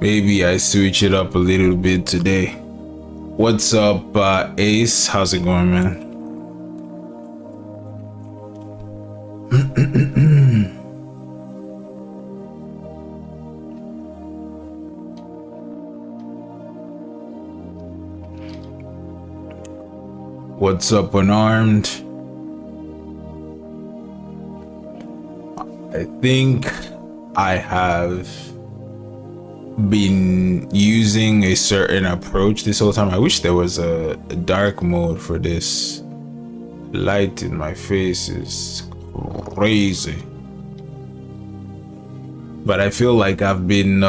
Maybe I switch it up a little bit today. What's up, Ace? How's it going, man? What's up, Unarmed? I think I have been using a certain approach this whole time. I wish there was a dark mode for this. Light in my face is crazy. But I feel like I've been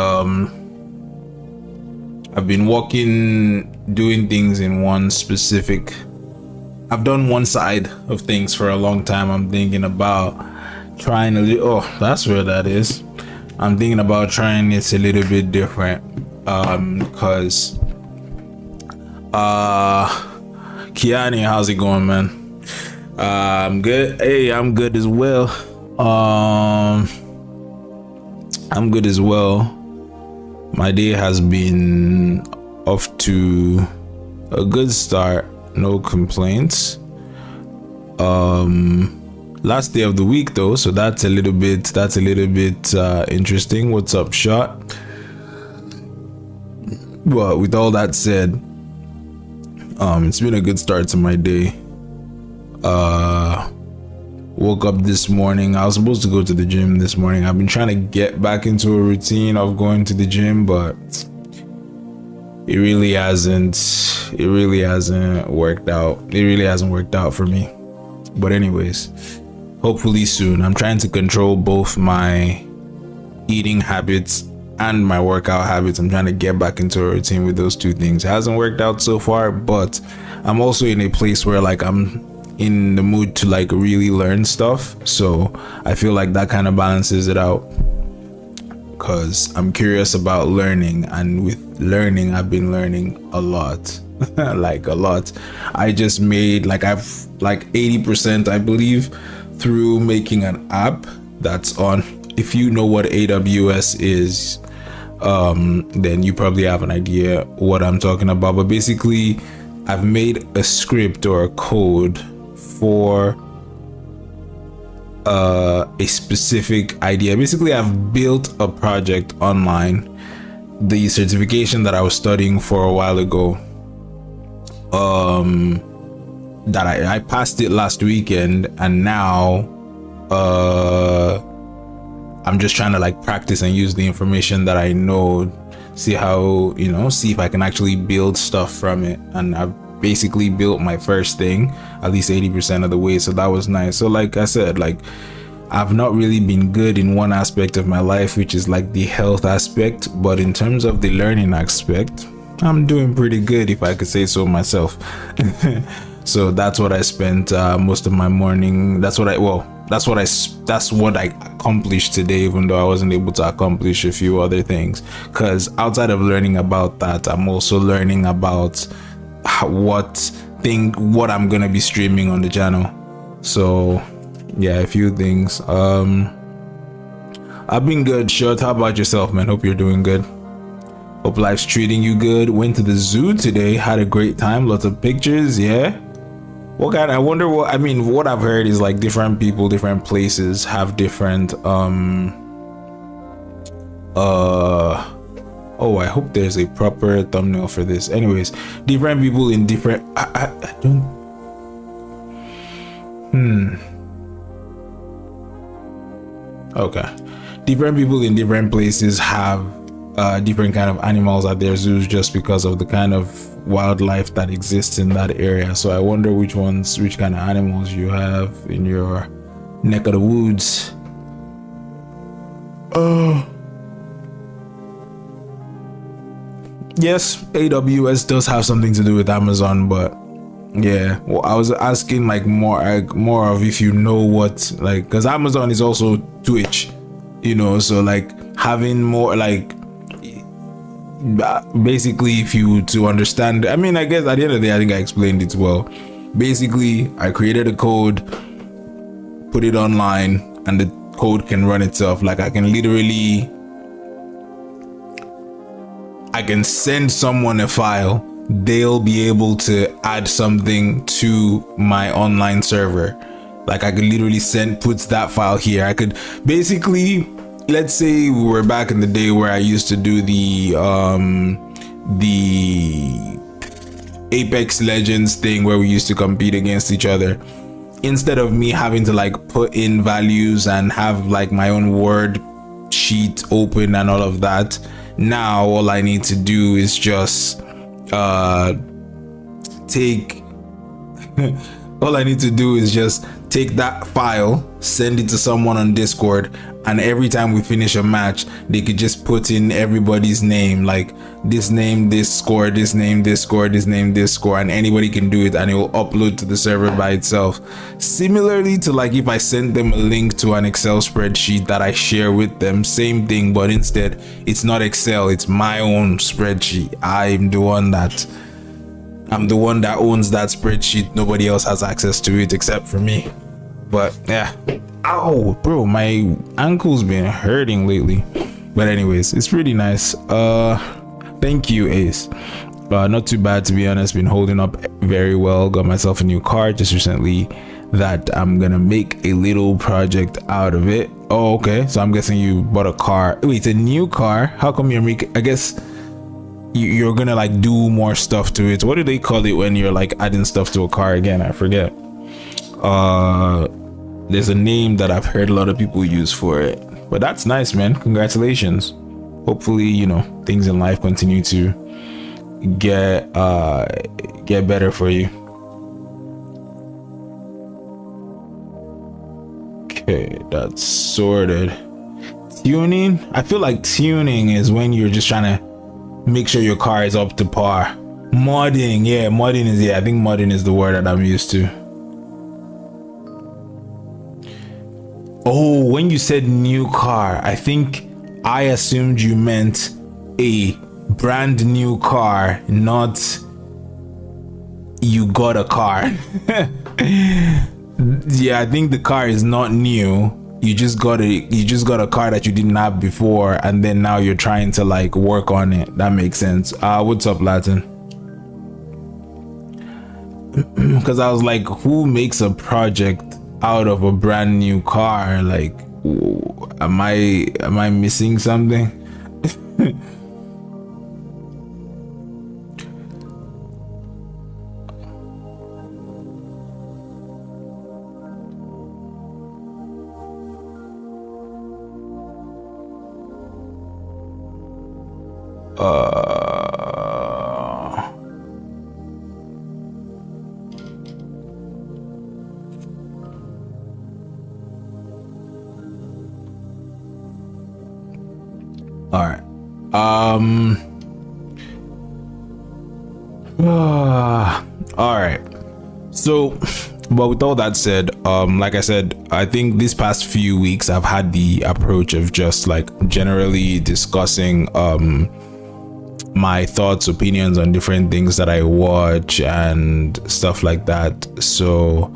walking, doing things in one specific. I've done one side of things for a long time. I'm thinking about trying that's where that is. I'm thinking about trying it a little bit different. Because Kiani, how's it going, man? I'm good. Hey, I'm good as well. I'm good as well. My day has been off to a good start. No complaints. Last day of the week though, so that's a little bit interesting. What's up, Shot? But with all that said, it's been a good start to my day. Woke up this morning. I was supposed to go to the gym this morning. I've been trying to get back into a routine of going to the gym, but it really hasn't worked out. It really hasn't worked out for me. But anyways, hopefully soon. I'm trying to control both my eating habits and my workout habits. I'm trying to get back into a routine with those two things. It hasn't worked out so far, but I'm also in a place where like I'm in the mood to like really learn stuff. So I feel like that kind of balances it out, because I'm curious about learning, and with learning I've been learning a lot. Like a lot. I just made I've 80%, I believe, through making an app that's on. If you know what AWS is, then you probably have an idea what I'm talking about. But basically I've made a script or a code for a specific idea. Basically I've built a project online. The certification that I was studying for a while ago, that I passed it last weekend, and now I'm just trying to like practice and use the information that I know, see if I can actually build stuff from it. And I've basically built my first thing at least 80% of the way, so that was nice. So like I said, like I've not really been good in one aspect of my life, which is like the health aspect, but in terms of the learning aspect, I'm doing pretty good, if I could say so myself. So that's what I spent most of my morning. That's what I accomplished today, even though I wasn't able to accomplish a few other things, because outside of learning about that, I'm also learning about what I'm gonna be streaming on the channel. So yeah, a few things. I've been good. Short, how about yourself, man? Hope you're doing good. Hope life's treating you good. Went to the zoo today, had a great time, lots of pictures. Yeah, what I've heard is like different people, different places have different I hope there's a proper thumbnail for this. Anyways, different people in different different people in different places have different kind of animals at their zoos, just because of the kind of wildlife that exists in that area. So I wonder which kind of animals you have in your neck of the woods. Yes, AWS does have something to do with Amazon, but yeah, well, I was asking like more of if you know what, like, because Amazon is also Twitch, so like having more like basically, if you to understand, I guess at the end of the day, I think I explained it well. Basically, I created a code, put it online, and the code can run itself. Like I can literally I can send someone a file, they'll be able to add something to my online server. Like I could literally put that file here. I could basically, let's say we were back in the day where I used to do the Apex Legends thing where we used to compete against each other. Instead of me having to like put in values and have like my own word sheet open and all of that, now all I need to do is just take all I need to do is just take that file, send it to someone on Discord, and every time we finish a match, they could just put in everybody's name, like this name, this score, this name, this score, this name, this score, and anybody can do it, and it will upload to the server by itself. Similarly to like if I send them a link to an Excel spreadsheet that I share with them, same thing, but instead it's not Excel, it's my own spreadsheet. I'm the one that owns that spreadsheet. Nobody else has access to it except for me. But yeah, ow bro, my ankle's been hurting lately. But anyways, it's pretty nice. Thank you, Ace. Not too bad, to be honest. Been holding up very well. Got myself a new car just recently that I'm gonna make a little project out of it. Oh, okay, so I'm guessing you bought a car. Wait, it's a new car? How come you're making, I guess you're gonna like do more stuff to it? What do they call it when you're like adding stuff to a car again? I forget. There's a name that I've heard a lot of people use for it, but that's nice, man. Congratulations. Hopefully, you know, things in life continue to get better for you. Okay, that's sorted. Tuning, I feel like tuning is when you're just trying to make sure your car is up to par. Modding, yeah, modding is, yeah, I think modding is the word that I'm used to. Oh, when you said new car, I think I assumed you meant a brand new car, not you got a car. Yeah, I think the car is not new. You just got a car that you didn't have before, and then now you're trying to like work on it. That makes sense. What's up, Latin? Because I was like, who makes a project out of a brand new car? Like, am I missing something? All right. All right. So, but with all that said, like I said, I think these past few weeks I've had the approach of just like generally discussing my thoughts, opinions on different things that I watch and stuff like that. So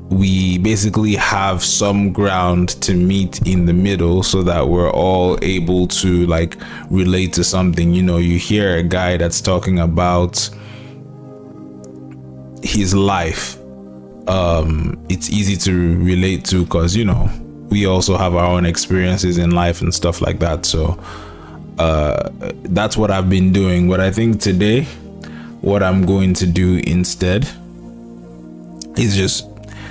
we basically have some ground to meet in the middle so that we're all able to like relate to something. You know, you hear a guy that's talking about his life, it's easy to relate to because, you know, we also have our own experiences in life and stuff like that. So that's what I've been doing. But I think today what I'm going to do instead is just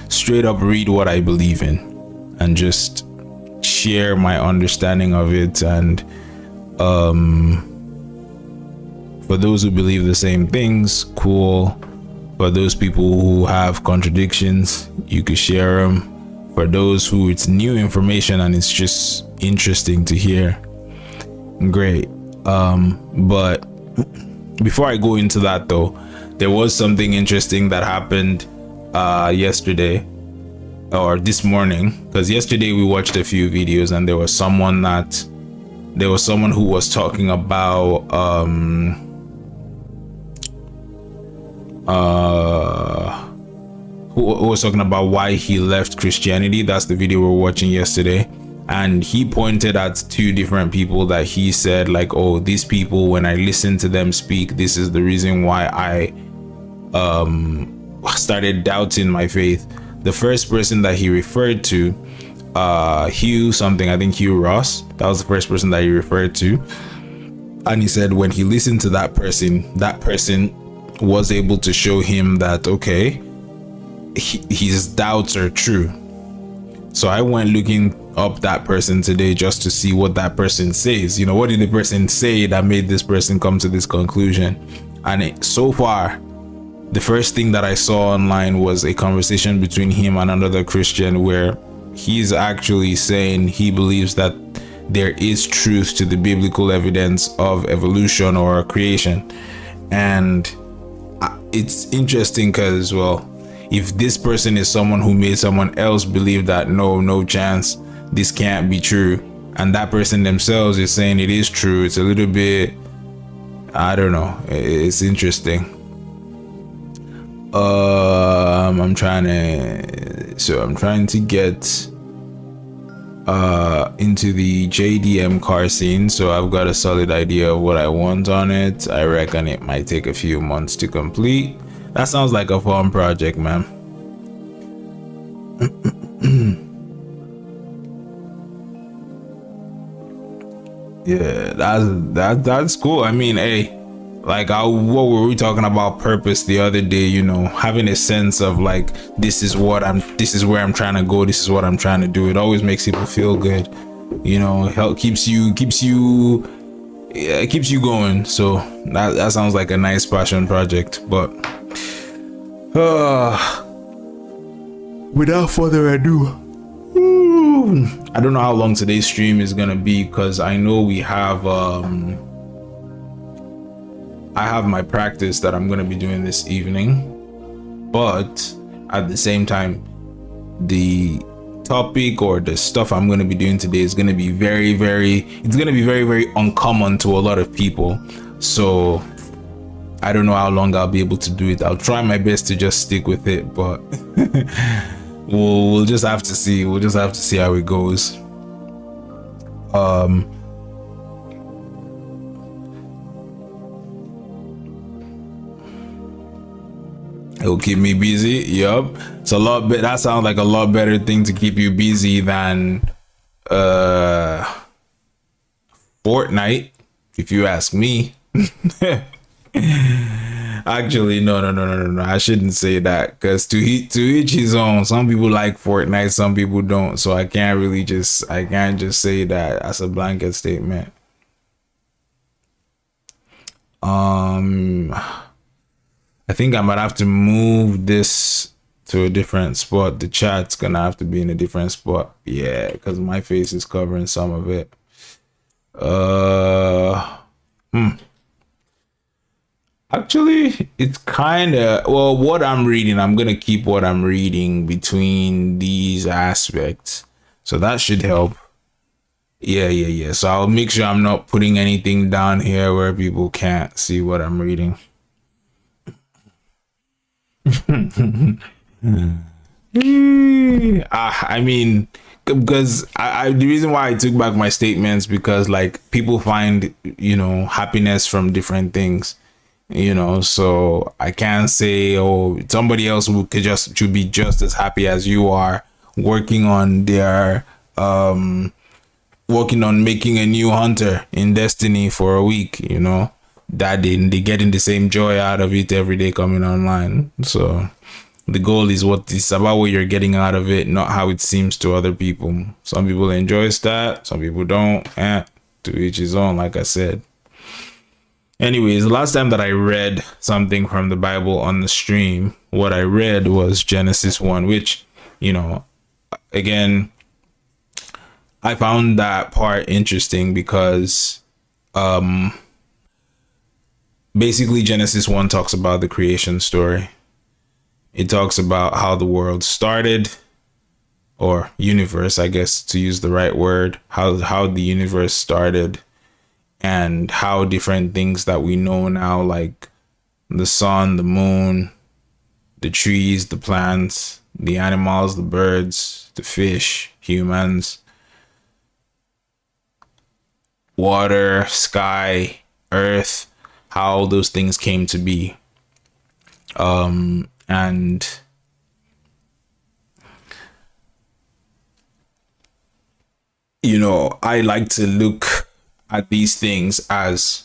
straight up read what I believe in and just share my understanding of it. And for those who believe the same things, cool. For those people who have contradictions, you could share them. For those who it's new information and it's just interesting to hear, great. But before I go into that though, there was something interesting that happened yesterday or this morning, because yesterday we watched a few videos and there was someone who was talking about who was talking about why he left Christianity. That's the video we were watching yesterday. and he pointed at two different people that he said, like, oh, these people, when I listen to them speak, this is the reason why I started doubting my faith. The first person that he referred to, Hugh something, I think Hugh Ross, that was the first person that he referred to. And he said when he listened to that person was able to show him that, okay, his doubts are true. So I went looking up that person today just to see what that person says. You know, what did the person say that made this person come to this conclusion? And so far, the first thing that I saw online was a conversation between him and another Christian where he's actually saying he believes that there is truth to the biblical evidence of evolution or creation. And it's interesting because, well, if this person is someone who made someone else believe that no chance, this can't be true, and that person themselves is saying it is true, it's a little bit, I don't know, it's interesting. I'm trying to get into the JDM car scene, so I've got a solid idea of what I want on it. I reckon it might take a few months to complete. That sounds like a fun project, man. Yeah, that's cool. I mean, hey, like, what were we talking about purpose the other day? You know, having a sense of like, this is where I'm trying to go, this is what I'm trying to do. It always makes people feel good, you know. Help keeps you going. So that sounds like a nice passion project. But without further ado, I don't know how long today's stream is gonna be, because I know we have I have my practice that I'm gonna be doing this evening, but at the same time, the topic or the stuff I'm gonna be doing today is gonna be very, very uncommon to a lot of people. So I don't know how long I'll be able to do it. I'll try my best to just stick with it, but we'll just have to see. We'll just have to see how it goes. It'll keep me busy. Yup. It's a lot better. That sounds like a lot better thing to keep you busy than Fortnite, if you ask me. Actually, no. I shouldn't say that, because to each his own. Some people like Fortnite, some people don't. So I can't just say that as a blanket statement. I think I might have to move this to a different spot. The chat's gonna have to be in a different spot. Yeah, because my face is covering some of it. Actually, it's kind of, well, what I'm reading, I'm gonna keep what I'm reading between these aspects, so that should help. Yeah. So I'll make sure I'm not putting anything down here where people can't see what I'm reading. I mean, because the reason why I took back my statements, because like people find, you know, happiness from different things, you know. So I can't say, oh, somebody else should be just as happy as you are working on their working on making a new hunter in Destiny for a week, you know, that they getting the same joy out of it every day coming online. So the goal is about what you're getting out of it, not how it seems to other people. Some people enjoy that, some people don't. To each his own, like I said. Anyways, the last time that I read something from the Bible on the stream, what I read was Genesis 1, which, you know, again, I found that part interesting because basically Genesis 1 talks about the creation story. It talks about how the world started, or universe, I guess, to use the right word, how the universe started, and how different things that we know now, like the sun, the moon, the trees, the plants, the animals, the birds, the fish, humans, water, sky, earth, how all those things came to be. And I like to look at these things as,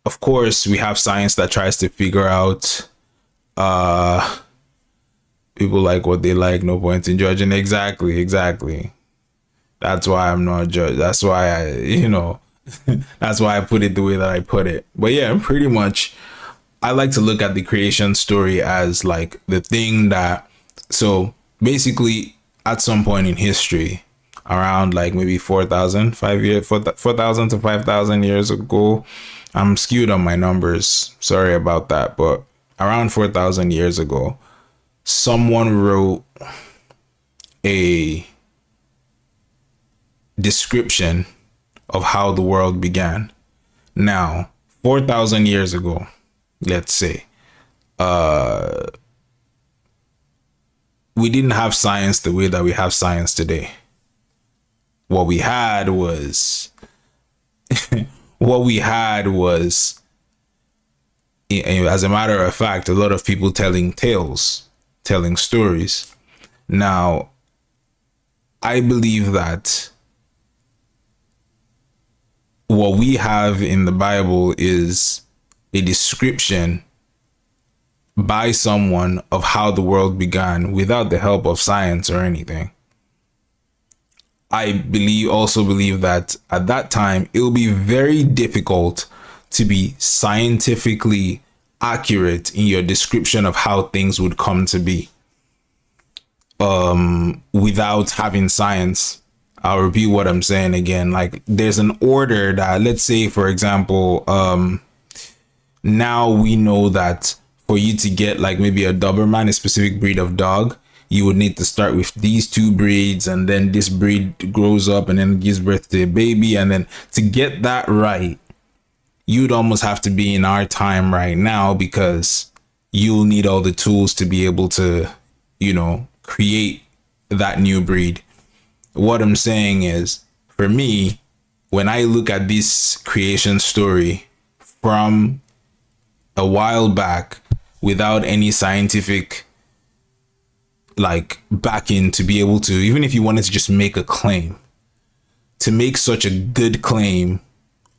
of course, we have science that tries to figure out, people like what they like, no point in judging. Exactly. That's why I'm not a judge. That's why that's why I put it the way that I put it. But yeah, pretty much, I like to look at the creation story as like the thing that, so basically, at some point in history, around like maybe 4,000 to 5,000 years ago, I'm skewed on my numbers, sorry about that, but around 4,000 years ago, someone wrote a description of how the world began. Now, 4,000 years ago, let's say, we didn't have science the way that we have science today. What we had was as a matter of fact, a lot of people telling tales, telling stories. Now, I believe that what we have in the Bible is a description by someone of how the world began without the help of science or anything. I also believe that at that time, it will be very difficult to be scientifically accurate in your description of how things would come to be, without having science. I'll repeat what I'm saying again. Like, there's an order that, let's say, for example, now we know that for you to get like maybe a Doberman, a specific breed of dog, you would need to start with these two breeds, and then this breed grows up and then gives birth to a baby. And then to get that right, you'd almost have to be in our time right now, because you'll need all the tools to be able to, create that new breed. What I'm saying is, for me, when I look at this creation story from a while back without any scientific like backing to be able to, even if you wanted to just make a claim, to make such a good claim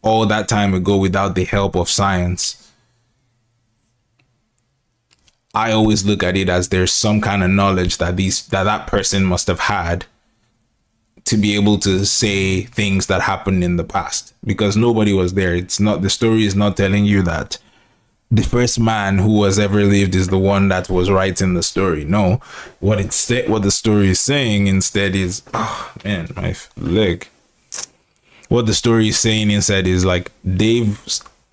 all that time ago without the help of science, I always look at it as there's some kind of knowledge that that person must have had to be able to say things that happened in the past, because nobody was there. The story is not telling you that the first man who has ever lived is the one that was writing the story. No, what the story is saying instead is, oh man, my leg. What the story is saying instead is like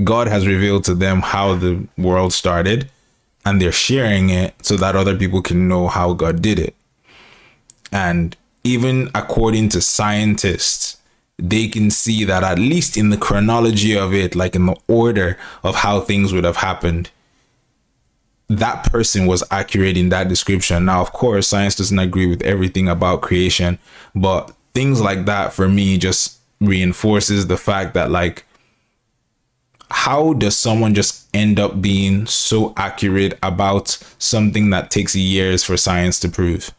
God has revealed to them how the world started, and they're sharing it so that other people can know how God did it. And even according to scientists, they can see that at least in the chronology of it, like in the order of how things would have happened, that person was accurate in that description. Now, of course, science doesn't agree with everything about creation, but things like that for me just reinforces the fact that, like, how does someone just end up being so accurate about something that takes years for science to prove?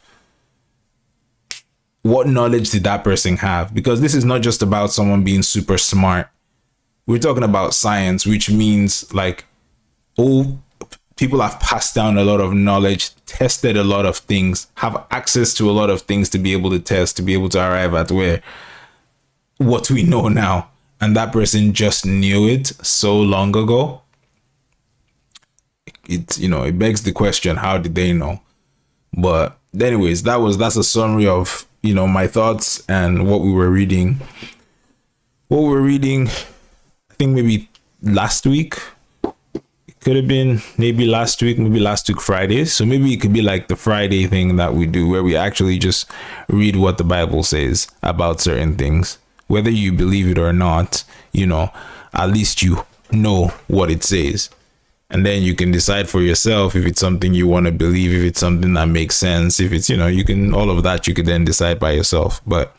What knowledge did that person have? Because this is not just about someone being super smart. We're talking about science, which means like, people have passed down a lot of knowledge, tested a lot of things, have access to a lot of things to be able to test, to be able to arrive at what we know now. And that person just knew it so long ago. It begs the question, how did they know? But anyways, that's a summary of my thoughts and what we were reading. I think maybe last week. It could have been maybe last week Friday. So maybe it could be like the Friday thing that we do, where we actually just read what the Bible says about certain things. Whether you believe it or not, at least you know what it says. And then you can decide for yourself if it's something you want to believe, if it's something that makes sense, if it's, you can, all of that you could then decide by yourself. But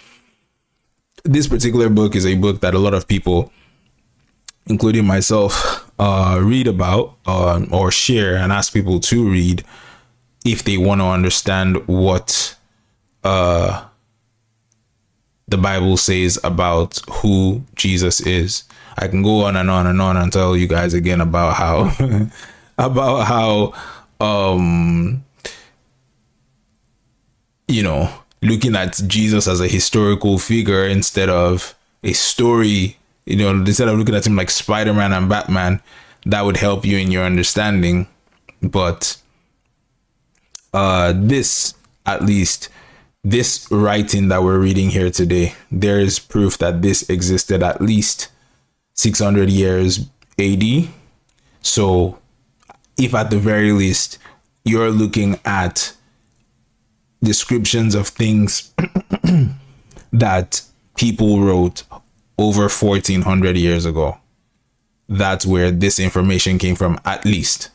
this particular book is a book that a lot of people, including myself, read about or share and ask people to read if they want to understand what the Bible says about who Jesus is. I can go on and on and on and tell you guys again about how about how looking at Jesus as a historical figure instead of a story, instead of looking at him like Spider-Man and Batman, that would help you in your understanding. But this writing that we're reading here today, there is proof that this existed at least 600 years AD. So if at the very least you're looking at descriptions of things that people wrote over 1400 years ago, that's where this information came from, at least.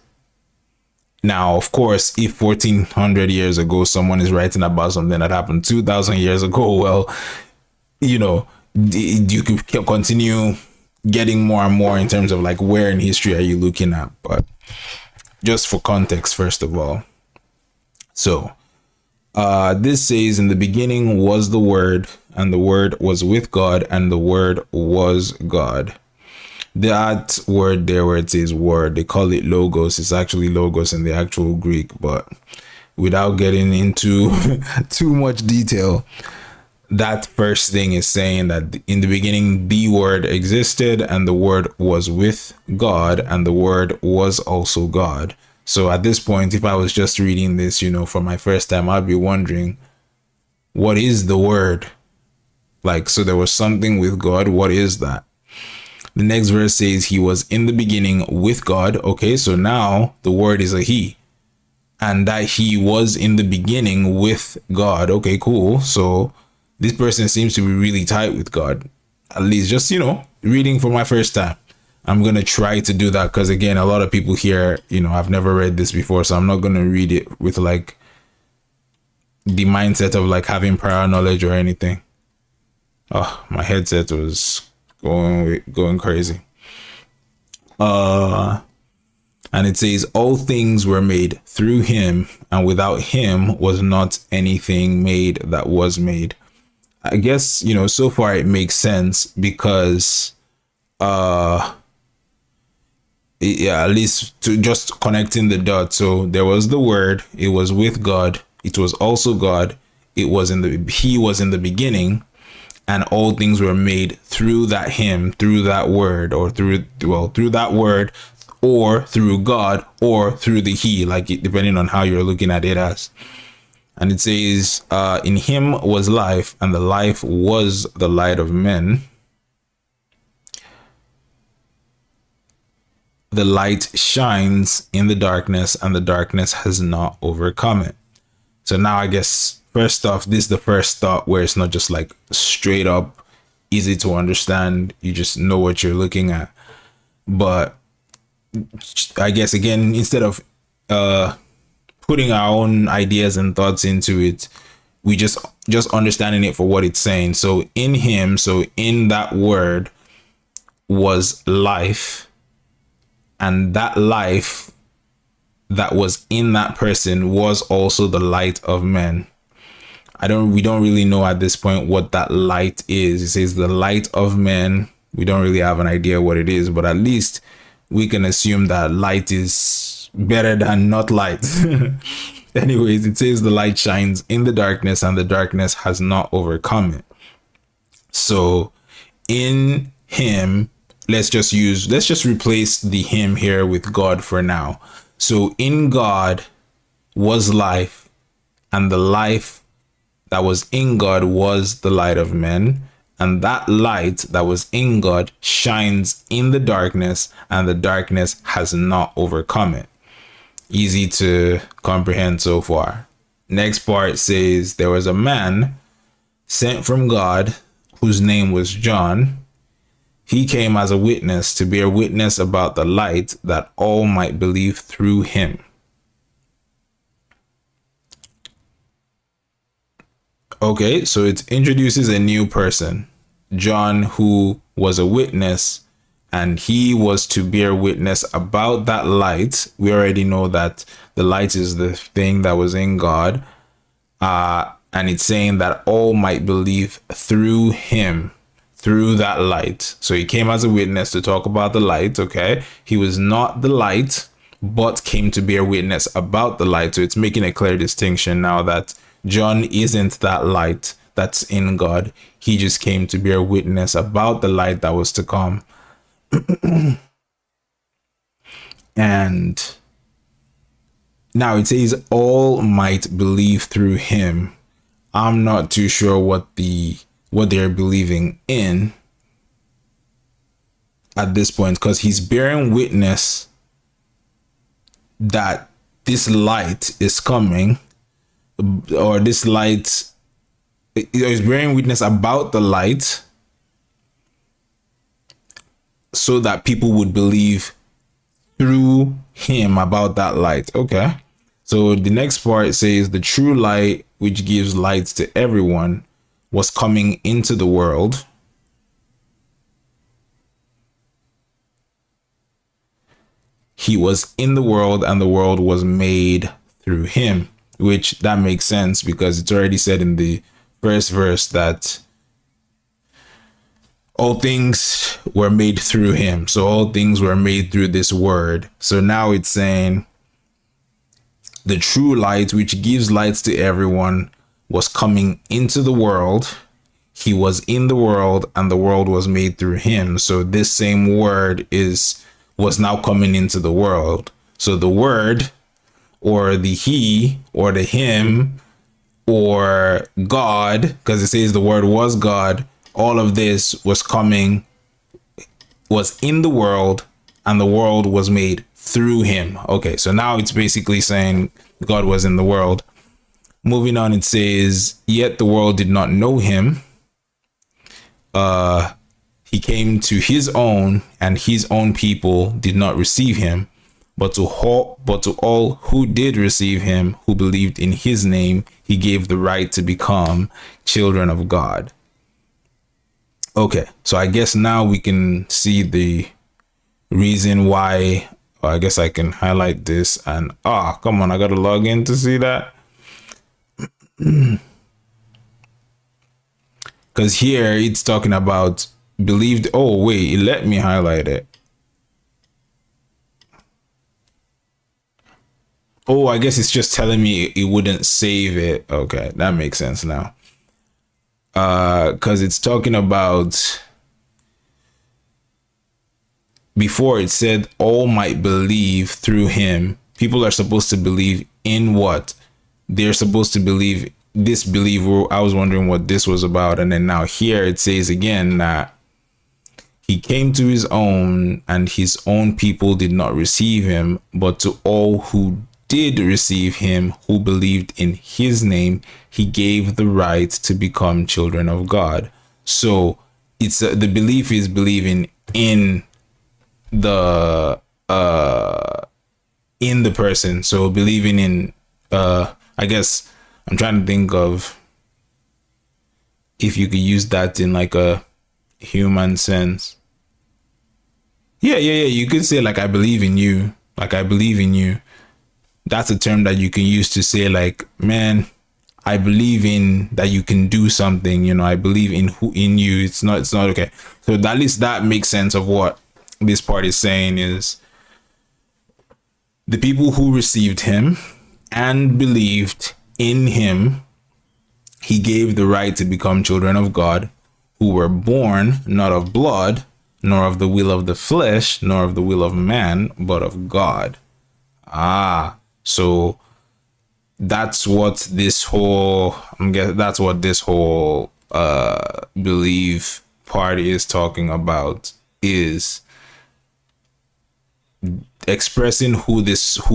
Now, of course, if 1400 years ago someone is writing about something that happened 2000 years ago, well, you could continue getting more and more in terms of like where in history are you looking at. But just for context, first of all, so this says, in the beginning was the Word, and the Word was with God, and the Word was God. That word there where it says word, they call it logos. It's actually logos in the actual Greek, but without getting into too much detail, that first thing is saying that in the beginning the Word existed, and the Word was with God, and the Word was also God. So at this point, if I was just reading this, for my first time, I'd be wondering, what is the Word? Like, so there was something with God. What is that? The next verse says he was in the beginning with God. Okay, so now the Word is a he, and that he was in the beginning with God. Okay, cool. So this person seems to be really tight with God, at least just, reading for my first time. I'm going to try to do that because, again, a lot of people here, I've never read this before, so I'm not going to read it with like the mindset of like having prior knowledge or anything. Oh, my headset was going crazy. And it says all things were made through him, and without him was not anything made that was made. I guess, so far it makes sense because at least to just connecting the dots. So there was the Word, it was with God, it was also God, he was in the beginning, and all things were made through that him, through that word, or through that word, or through God, or through the he, like depending on how you're looking at it as. And it says, in him was life, and the life was the light of men. The light shines in the darkness, and the darkness has not overcome it. So now I guess, first off, this is the first thought where it's not just like straight up easy to understand. You just know what you're looking at. But I guess, again, instead of putting our own ideas and thoughts into it, we just understanding it for what it's saying. So in him, so in that word was life, and that life that was in that person was also the light of men. We don't really know at this point what that light is. It says the light of men. We don't really have an idea what it is, but at least we can assume that light is better than not light. Anyways, it says the light shines in the darkness, and the darkness has not overcome it. So in him, let's just replace the him here with God for now. So in God was life, and the life that was in God was the light of men, and that light that was in God shines in the darkness, and the darkness has not overcome it. Easy to comprehend so far. Next part says there was a man sent from God whose name was John. He came as a witness to bear witness about the light, that all might believe through him. Okay, so it introduces a new person. John, who was a witness, and he was to bear witness about that light. We already know that the light is the thing that was in God. And it's saying that all might believe through him, through that light. So he came as a witness to talk about the light, okay? He was not the light, but came to bear witness about the light. So it's making a clear distinction now that John isn't that light that's in God. He just came to bear witness about the light that was to come. And now it says all might believe through him. I'm not too sure what they're believing in at this point, because he's bearing witness that this light is coming, or this light is bearing witness about the light so that people would believe through him about that light. Okay. So the next part says the true light, which gives light to everyone, was coming into the world. He was in the world, and the world was made through him, which that makes sense because it's already said in the first verse that all things were made through him. So all things were made through this word. So now it's saying the true light, which gives light to everyone, was coming into the world. He was in the world, and the world was made through him. So this same word was now coming into the world. So the word, or the he, or the him, or God, because it says the word was God, all of this was in the world, and the world was made through him. Okay, so now it's basically saying God was in the world. Moving on, it says, yet the world did not know him. He came to his own, and his own people did not receive him. But to all who did receive him, who believed in his name, he gave the right to become children of God. Okay, so I guess now we can see the reason why. I guess I can highlight this and come on, I gotta log in to see that. Because here it's talking about believed. Oh wait, it let me highlight it. Oh, I guess it's just telling me it wouldn't save it. Okay, that makes sense now. Because it's talking about, before it said all might believe through him. People are supposed to believe in what? They're supposed to believe this believer. I was wondering what this was about. And then now here it says again that he came to his own, and his own people did not receive him. But to all who did receive him, who believed in his name, he gave the right to become children of God. So it's the belief is believing in the person. So believing in I guess I'm trying to think of if you could use that in like a human sense. Yeah, you could say like I believe in you. Like I believe in you. That's a term that you can use to say like, man, I believe in that you can do something, you know, I believe in you. It's not okay. So at least that makes sense of what this part is saying is the people who received him and believed in him, he gave the right to become children of God, who were born not of blood, nor of the will of the flesh, nor of the will of man, but of God. So that's what this whole belief part is talking about, is expressing who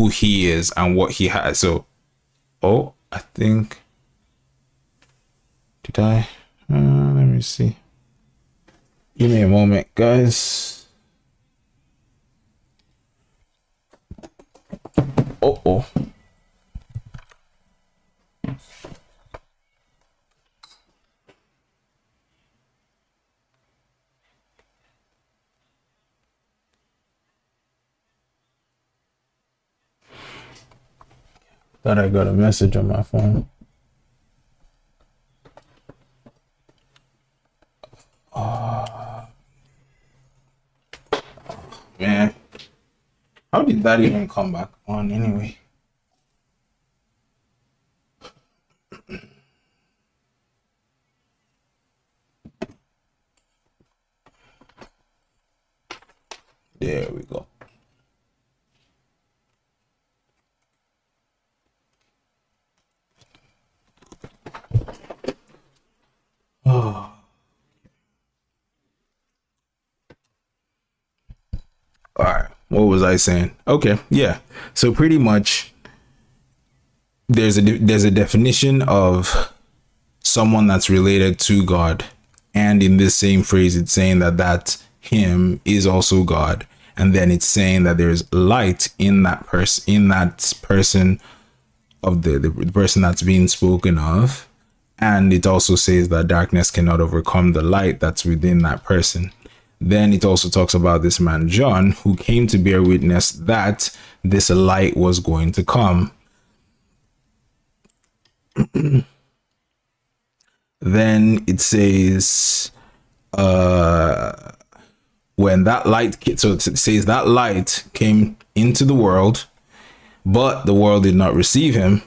he is and what he has. So I think let me see, give me a moment, guys. Thought I got a message on my phone. Man, how did that even come back on anyway? There we go. Oh. All right. What was I saying? Okay. Yeah. So pretty much there's a definition of someone that's related to God. And in this same phrase, it's saying that him is also God. And then it's saying that there's light in that person of the person that's being spoken of. And it also says that darkness cannot overcome the light that's within that person. Then it also talks about this man, John, who came to bear witness that this light was going to come. Then it says, when that light, so it says that light came into the world, but the world did not receive him.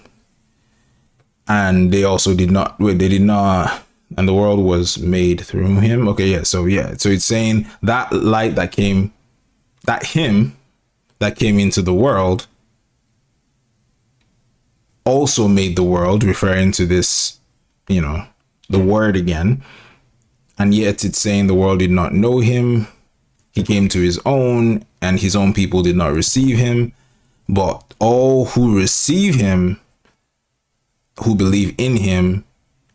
And they also did not, and the world was made through him. Okay, yeah. So it's saying that light that came, that him that came into the world also made the world, referring to this, the word again. And yet it's saying the world did not know him. He came to his own, and his own people did not receive him. But all who receive him, who believe in him,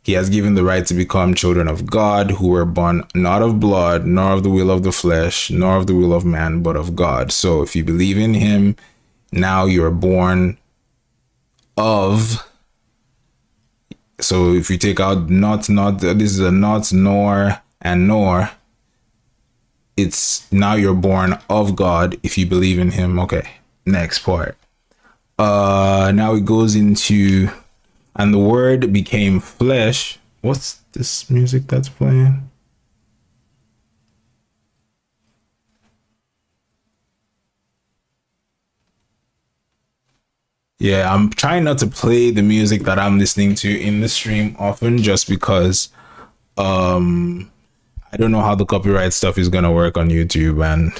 he has given the right to become children of God, who were born not of blood, nor of the will of the flesh, nor of the will of man, but of God. So if you believe in him, now you're born of. So if you take out not, this is a not, nor, and nor. It's now you're born of God if you believe in him. Okay, next part. Now it goes into, and the word became flesh. What's this music that's playing? Yeah, I'm trying not to play the music that I'm listening to in the stream often, just because I don't know how the copyright stuff is gonna work on YouTube, and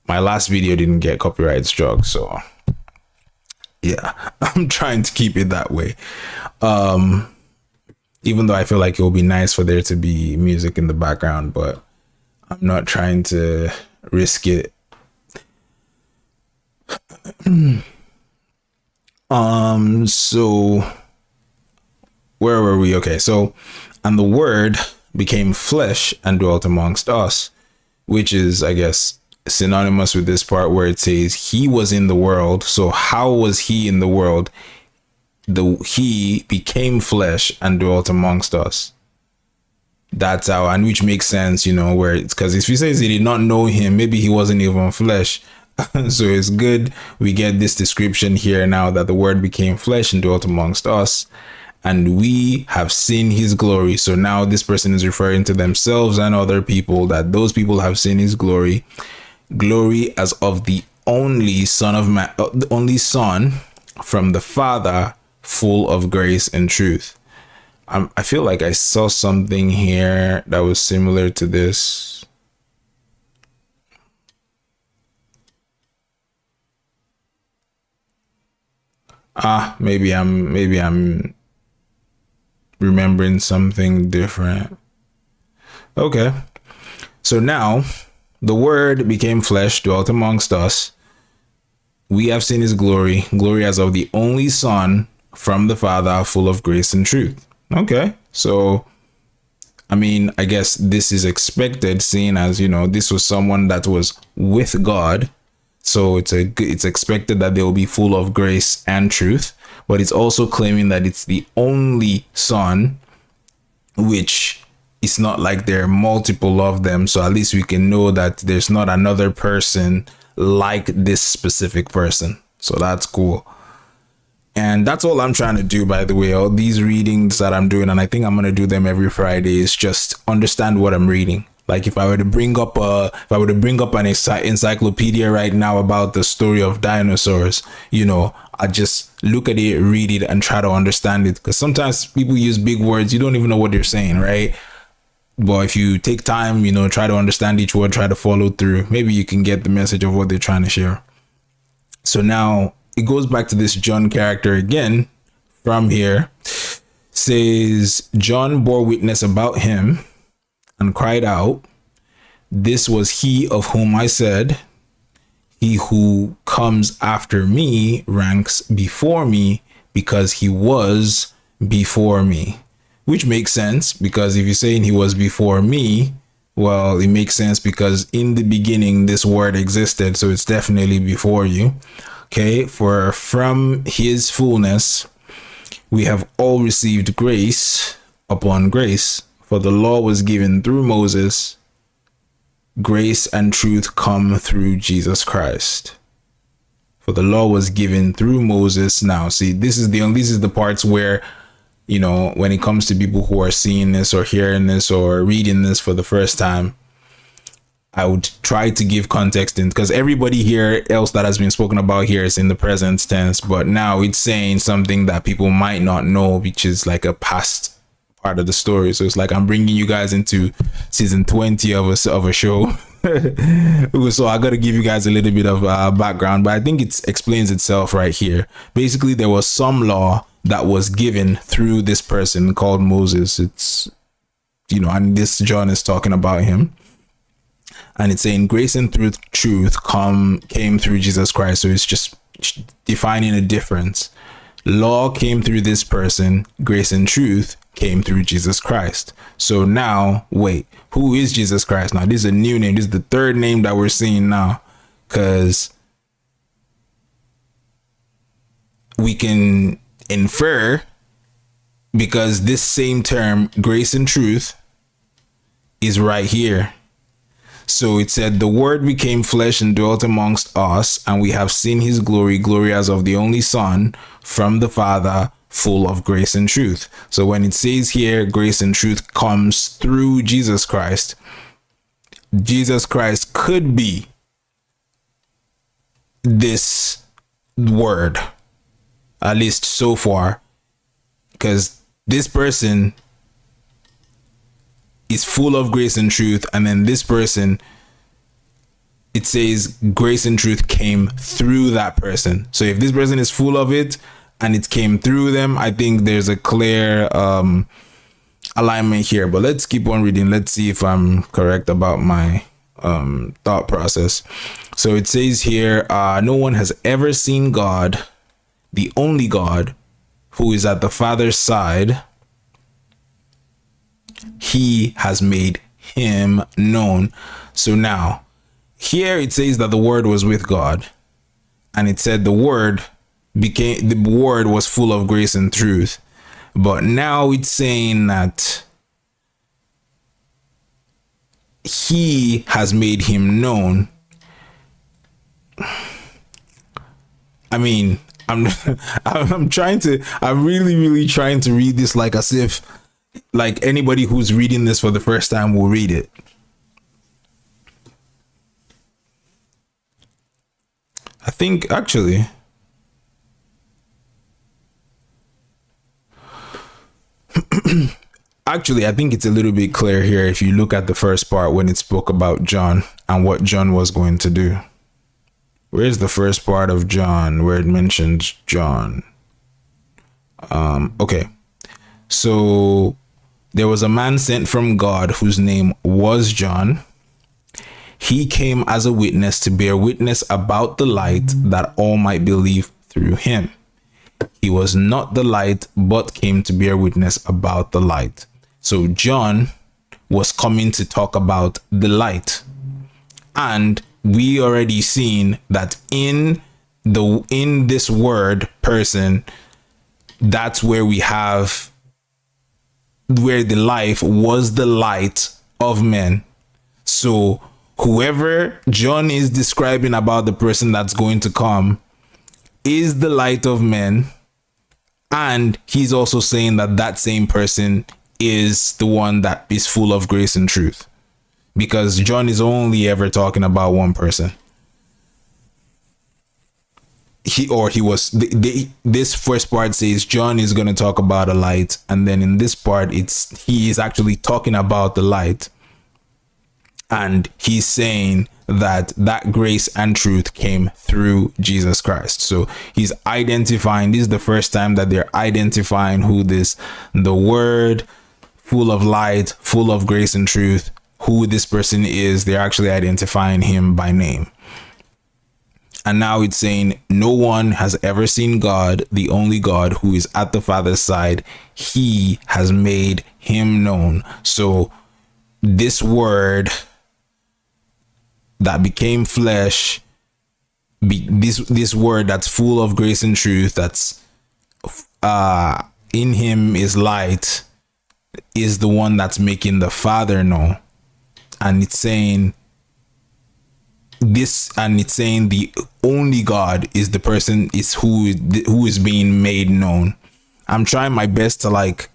my last video didn't get copyright struck, so yeah, I'm trying to keep it that way. Even though I feel like it will be nice for there to be music in the background, but I'm not trying to risk it. So where were we? Okay, so, and the word became flesh and dwelt amongst us, which is, I guess, synonymous with this part where it says he was in the world. So how was he in the world? He became flesh and dwelt amongst us. That's how, and which makes sense, where it's, because if he says he did not know him, maybe he wasn't even flesh. So it's good we get this description here now that the word became flesh and dwelt amongst us, and we have seen his glory. So now this person is referring to themselves and other people, that those people have seen his glory as of the only Son of Man, the only Son from the Father, full of grace and truth. I feel like I saw something here that was similar to this. Maybe I'm remembering something different. Okay. So now the word became flesh, dwelt amongst us. We have seen his glory as of the only Son from the Father, full of grace and truth. Okay. So, I mean, I guess this is expected, seeing as, this was someone that was with God. So it's expected that they will be full of grace and truth, but it's also claiming that it's the only Son, which it's not like there are multiple of them. So at least we can know that there's not another person like this specific person. So that's cool. And that's all I'm trying to do, by the way. All these readings that I'm doing, and I think I'm going to do them every Friday, is just understand what I'm reading. Like if I were to bring up an encyclopedia right now about the story of dinosaurs, I just look at it, read it, and try to understand it. Because sometimes people use big words, you don't even know what they're saying, right? But if you take time, try to understand each word, try to follow through, maybe you can get the message of what they're trying to share. So now it goes back to this John character again from here. Says, John bore witness about him and cried out, "This was he of whom I said, he who comes after me ranks before me, because he was before me." Which makes sense, because if you're saying he was before me, well, it makes sense because in the beginning this word existed, so it's definitely before you. Okay, for from his fullness we have all received grace upon grace. For the law was given through Moses, grace and truth come through Jesus Christ. For the law was given through Moses. Now, see, this is the parts where, when it comes to people who are seeing this or hearing this or reading this for the first time, I would try to give context in, because everybody here else that has been spoken about here is in the present tense, but now it's saying something that people might not know, which is like a past part of the story. So it's like I'm bringing you guys into season 20 of a show. So I got to give you guys a little bit of background, but I think it explains itself right here. Basically, there was some law that was given through this person called Moses. It's, and this John is talking about him. And it's saying grace and truth came through Jesus Christ. So it's just defining a difference. Law came through this person. Grace and truth came through Jesus Christ. So now, wait, who is Jesus Christ? Now, this is a new name. This is the third name that we're seeing now, because we can infer, because this same term, grace and truth, is right here. So it said, the word became flesh and dwelt amongst us, and we have seen his glory, glory as of the only Son from the Father, full of grace and truth. So when it says here, grace and truth comes through Jesus Christ, Jesus Christ could be this word, at least so far, because this person is full of grace and truth, and then this person, it says grace and truth came through that person. So if this person is full of it and it came through them, I think there's a clear alignment here. But let's keep on reading. Let's see if I'm correct about my thought process. So it says here, no one has ever seen God, the only God, who is at the Father's side. He has made him known. So now here it says that the word was with God, and it said the word was full of grace and truth. But now it's saying that he has made him known. I mean, I'm really trying to read this like as if like anybody who's reading this for the first time will read it. I think actually I think it's a little bit clear here if you look at the first part when it spoke about John and what John was going to do. Where's the first part of John where it mentions John? Okay. So there was a man sent from God whose name was John. He came as a witness to bear witness about the light, that all might believe through him. He was not the light, but came to bear witness about the light. So John was coming to talk about the light. And we already seen that in this word person, that's where we have where the life was the light of men. So whoever John is describing about the person that's going to come is the light of men, And he's also saying that that same person is the one that is full of grace and truth, because John is only ever talking about one person. This first part says John is going to talk about a light, and then in this part he is actually talking about the light, and he's saying that grace and truth came through Jesus Christ. So he's identifying, this is the first time that they're identifying who the word full of light, full of grace and truth, who this person is. They're actually identifying him by name. And now it's saying, no one has ever seen God, the only God who is at the Father's side. He has made him known. So this word that became flesh, this word that's full of grace and truth, that's in him is light, is the one that's making the Father known. And it's saying the only God is the person is who is being made known. I'm trying my best to read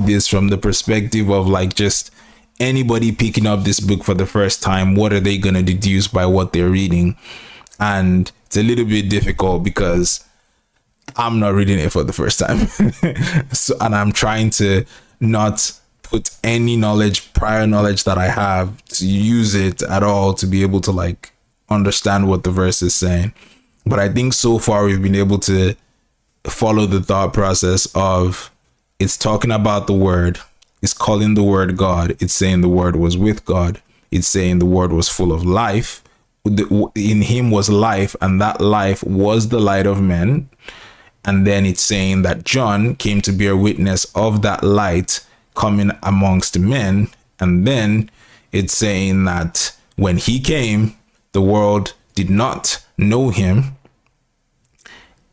this from the perspective of like just anybody picking up this book for the first time. What are they going to deduce by what they're reading? And it's a little bit difficult because I'm not reading it for the first time. And I'm trying to not put any prior knowledge that I have, to use it at all to be able to like understand what the verse is saying. But I think so far we've been able to follow the thought process of, it's talking about the word, it's calling the word God, it's saying the word was with God, it's saying the word was full of life, in him was life, and that life was the light of men. And then it's saying that John came to bear witness of that light coming amongst men. And then it's saying that when he came, the world did not know him,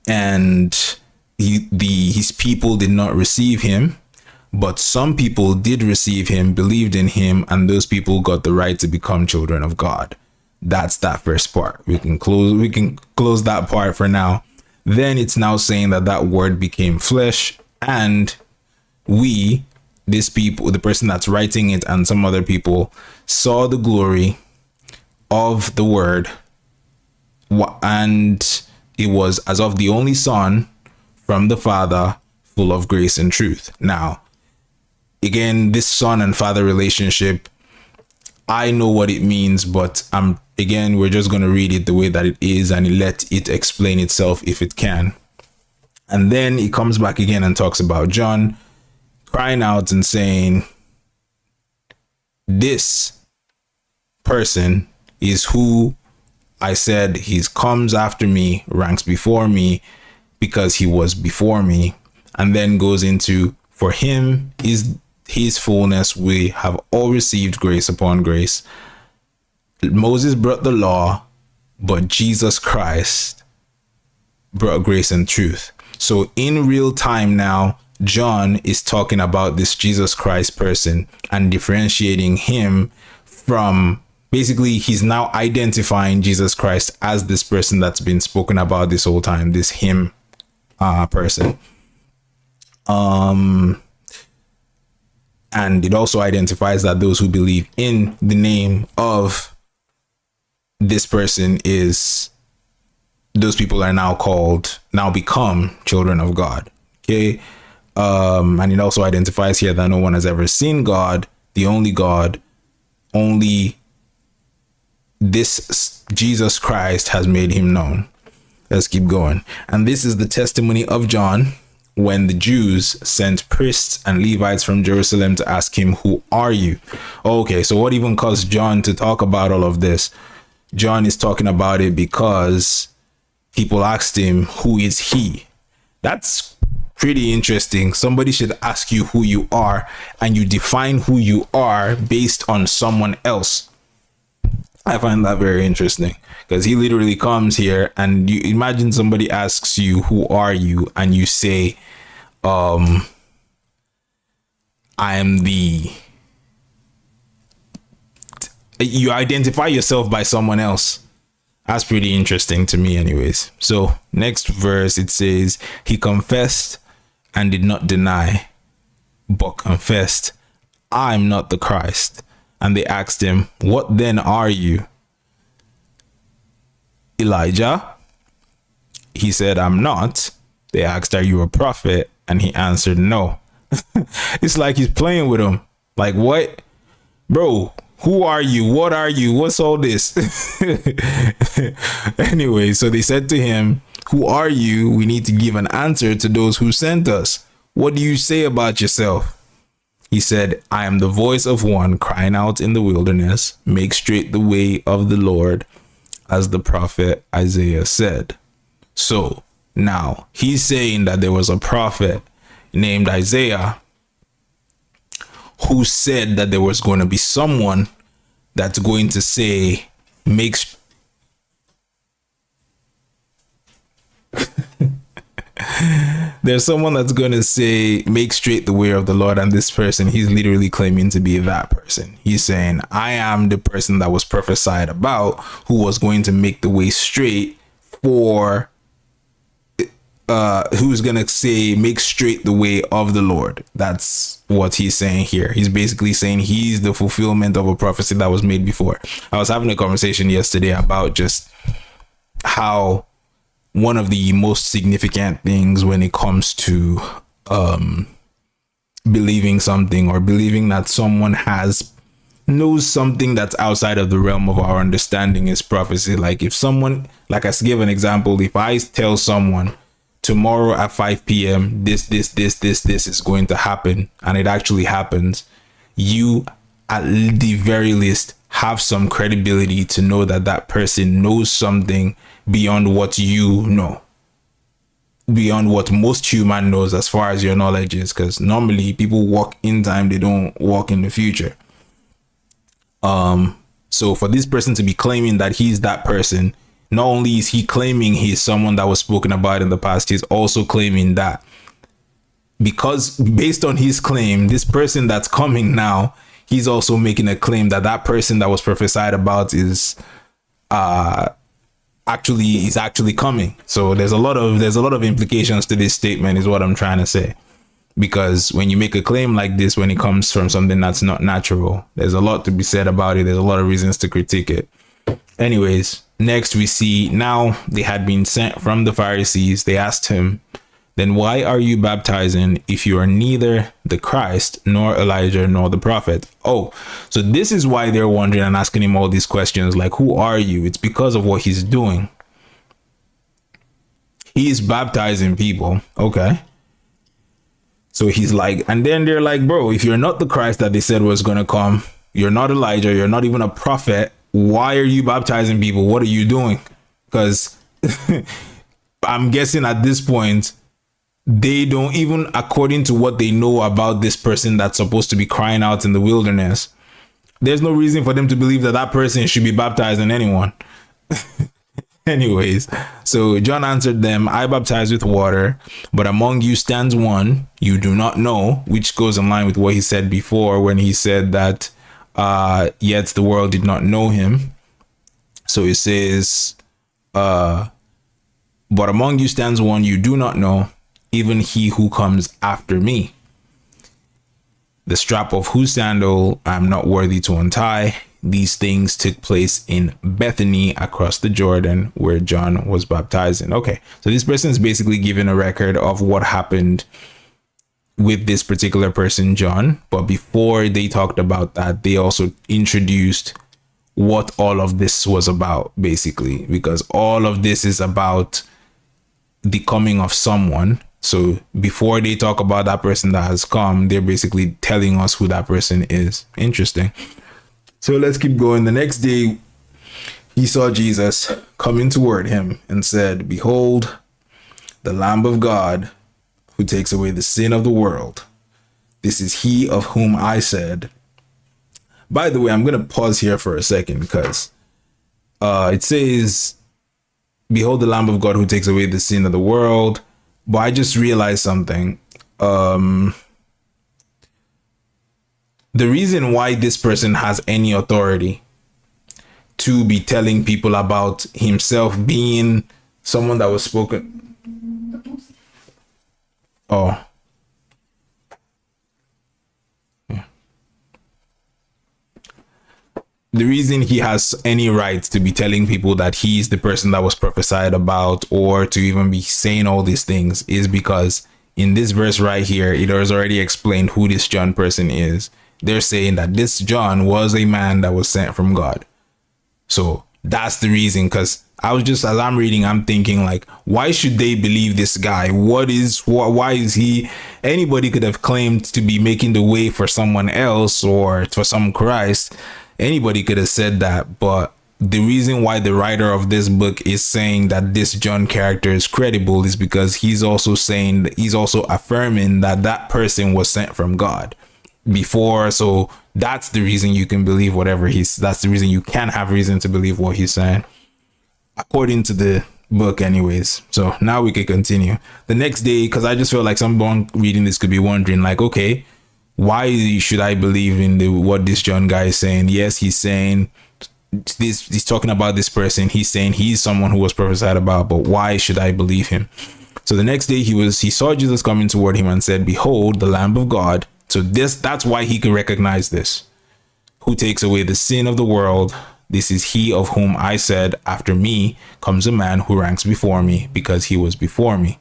and his people did not receive him, but some people did receive him, believed in him, and those people got the right to become children of God. That's that first part. We can close that part for now. Then it's now saying that word became flesh, and this people, the person that's writing it and some other people, saw the glory of the word, and it was as of the only Son from the Father, full of grace and truth. Now, again, this son and father relationship, I know what it means, but we're just going to read it the way that it is and let it explain itself if it can. And then he comes back again and talks about John crying out and saying, this person is who I said comes after me, ranks before me, because he was before me. And then goes into, for him is his fullness, we have all received grace upon grace. Moses brought the law, but Jesus Christ brought grace and truth. So in real time now, John is talking about this Jesus Christ person and differentiating him from, basically he's now identifying Jesus Christ as this person that's been spoken about this whole time, this him person. And it also identifies that those who believe in the name of this person those people are now become children of God. Okay. And it also identifies here that no one has ever seen God, the only God, only this Jesus Christ has made him known. Let's keep going. And this is the testimony of John when the Jews sent priests and Levites from Jerusalem to ask him, who are you? Okay, so what even caused John to talk about all of this? John is talking about it because people asked him, who is he? That's pretty interesting. Somebody should ask you who you are, and you define who you are based on someone else. I find that very interesting, because he literally comes here and you imagine somebody asks you, who are you? And you say, I am you identify yourself by someone else. That's pretty interesting to me, anyways. So, next verse, it says, he confessed and did not deny, but confessed, I'm not the Christ. And they asked him, what then are you? Elijah? He said, I'm not. They asked, are you a prophet? And he answered, no. It's like he's playing with him. Like, what? Bro, who are you? What are you? What's all this? Anyway, so they said to him, who are you? We need to give an answer to those who sent us. What do you say about yourself? He said, I am the voice of one crying out in the wilderness, make straight the way of the Lord, as the prophet Isaiah said. So now he's saying that there was a prophet named Isaiah who said that there was going to be someone that's going to say, makes there's someone that's going to say, make straight the way of the Lord. And this person, he's literally claiming to be that person. He's saying, I am the person that was prophesied about, who was going to make the way straight for who's gonna say, make straight the way of the Lord. That's what he's saying here. He's basically saying he's the fulfillment of a prophecy that was made before. I was having a conversation yesterday about just how one of the most significant things when it comes to believing something, or believing that someone knows something that's outside of the realm of our understanding, is prophecy. Like, if someone, like I give an example, if I tell someone tomorrow at 5 p.m. this is going to happen, and it actually happens, you at the very least have some credibility to know that that person knows something beyond what you know, beyond what most human knows as far as your knowledge is, because normally people walk in time, they don't walk in the future. So for this person to be claiming that he's that person, not only is he claiming he's someone that was spoken about in the past, he's also claiming that, because based on his claim, this person that's coming now, he's also making a claim that that person that was prophesied about is actually coming. So there's a lot of implications to this statement, is what I'm trying to say. Because when you make a claim like this, when it comes from something that's not natural, there's a lot to be said about it. There's a lot of reasons to critique it. Anyways, next we see, now they had been sent from the Pharisees. They asked him, then why are you baptizing if you are neither the Christ, nor Elijah, nor the prophet? Oh, so this is why they're wondering and asking him all these questions, like, who are you? It's because of what he's doing. He's baptizing people. Okay. So he's like, and then they're like, bro, if you're not the Christ that they said was going to come, you're not Elijah, you're not even a prophet, why are you baptizing people? What are you doing? Because I'm guessing at this point, they don't, even according to what they know about this person that's supposed to be crying out in the wilderness, there's no reason for them to believe that that person should be baptizing anyone. Anyways, so John answered them, I baptize with water, but among you stands one you do not know, which goes in line with what he said before when he said that yet the world did not know him. So it says, but among you stands one you do not know, even he who comes after me, the strap of whose sandal I am not worthy to untie. These things took place in Bethany across the Jordan, where John was baptizing. Okay, so this person is basically giving a record of what happened with this particular person, John. But before they talked about that, they also introduced what all of this was about, basically, because all of this is about the coming of someone. So before they talk about that person that has come, they're basically telling us who that person is. Interesting. So let's keep going. The next day, he saw Jesus coming toward him and said, behold, the Lamb of God who takes away the sin of the world. This is he of whom I said. By the way, I'm going to pause here for a second, because it says, behold, the Lamb of God who takes away the sin of the world. But I just realized something. The reason why this person has any authority to be telling people about himself being someone that was spoken. Oh. Yeah. The reason he has any right to be telling people that he's the person that was prophesied about, or to even be saying all these things, is because in this verse right here, it has already explained who this John person is. They're saying that this John was a man that was sent from God. So that's the reason, because I was just, as I'm reading, I'm thinking like, why should they believe this guy? Why is he? Anybody could have claimed to be making the way for someone else or for some Christ. Anybody could have said that. But the reason why the writer of this book is saying that this John character is credible is because he's also affirming that that person was sent from God before. So that's the reason you can believe whatever that's the reason you can have reason to believe what he's saying, according to the book anyways. So now we can continue. The next day, because I just feel like someone reading this could be wondering like, okay, why should I believe in what this John guy is saying? Yes, he's saying this, he's talking about this person, he's saying he's someone who was prophesied about, but why should I believe him? So the next day he saw Jesus coming toward him and said, behold, the Lamb of God. So that's why he can recognize this, who takes away the sin of the world. This is he of whom I said, after me comes a man who ranks before me, because he was before me.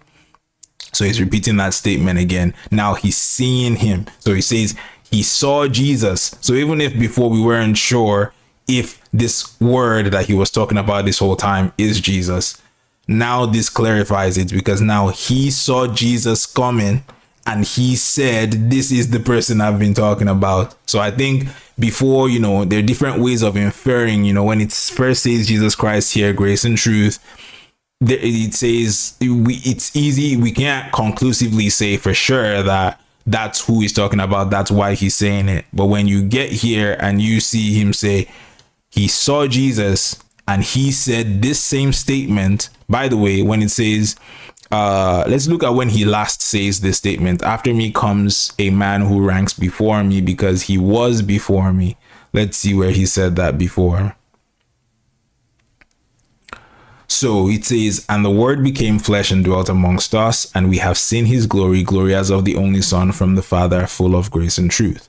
So he's repeating that statement again. Now he's seeing him. So he says he saw Jesus. So even if before we weren't sure if this word that he was talking about this whole time is Jesus, now this clarifies it, because now he saw Jesus coming and he said, this is the person I've been talking about. So I think before, there are different ways of inferring, when it first says Jesus Christ here, grace and truth, it says it's easy. We can't conclusively say for sure that that's who he's talking about. That's why he's saying it. But when you get here and you see him say he saw Jesus and he said this same statement, by the way, when it says, let's look at when he last says this statement. After me comes a man who ranks before me, because he was before me. Let's see where he said that before. So it says, and the word became flesh and dwelt amongst us, and we have seen his glory, glory as of the only Son from the Father, full of grace and truth.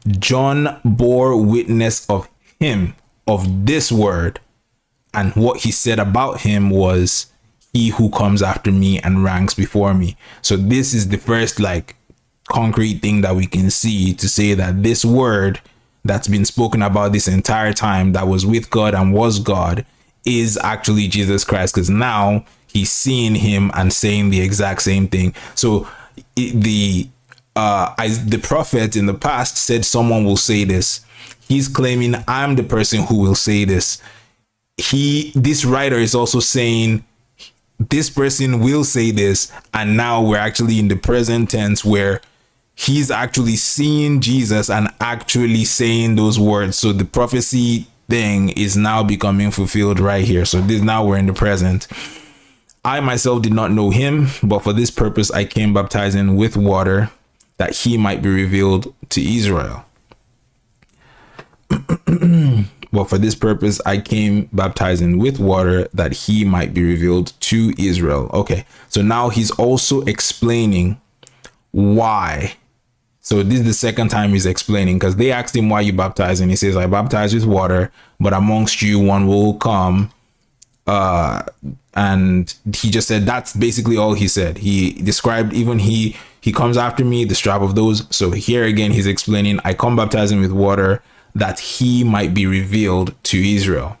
John bore witness of him, of this word, and what he said about him was, he who comes after me and ranks before me. So this is the first concrete thing that we can see to say that this word that's been spoken about this entire time, that was with God and was God, is actually Jesus Christ, because now he's seeing him and saying the exact same thing. So the prophet in the past said someone will say this. He's claiming I'm the person who will say this. This writer is also saying this person will say this, and now we're actually in the present tense where he's actually seeing Jesus and actually saying those words. So the prophecy thing is now becoming fulfilled right here. So now we're in the present. I myself did not know him, but for this purpose I came baptizing with water, that he might be revealed to Israel. But for this purpose I came baptizing with water, that he might be revealed to Israel. Okay, so now he's also explaining why. So this is the second time he's explaining, because they asked him, why you baptizing? He says, I baptize with water, but amongst you one will come. And he just said, that's basically all he said. He described even he comes after me, the strap of those. So here again, he's explaining, I come baptizing with water, that he might be revealed to Israel.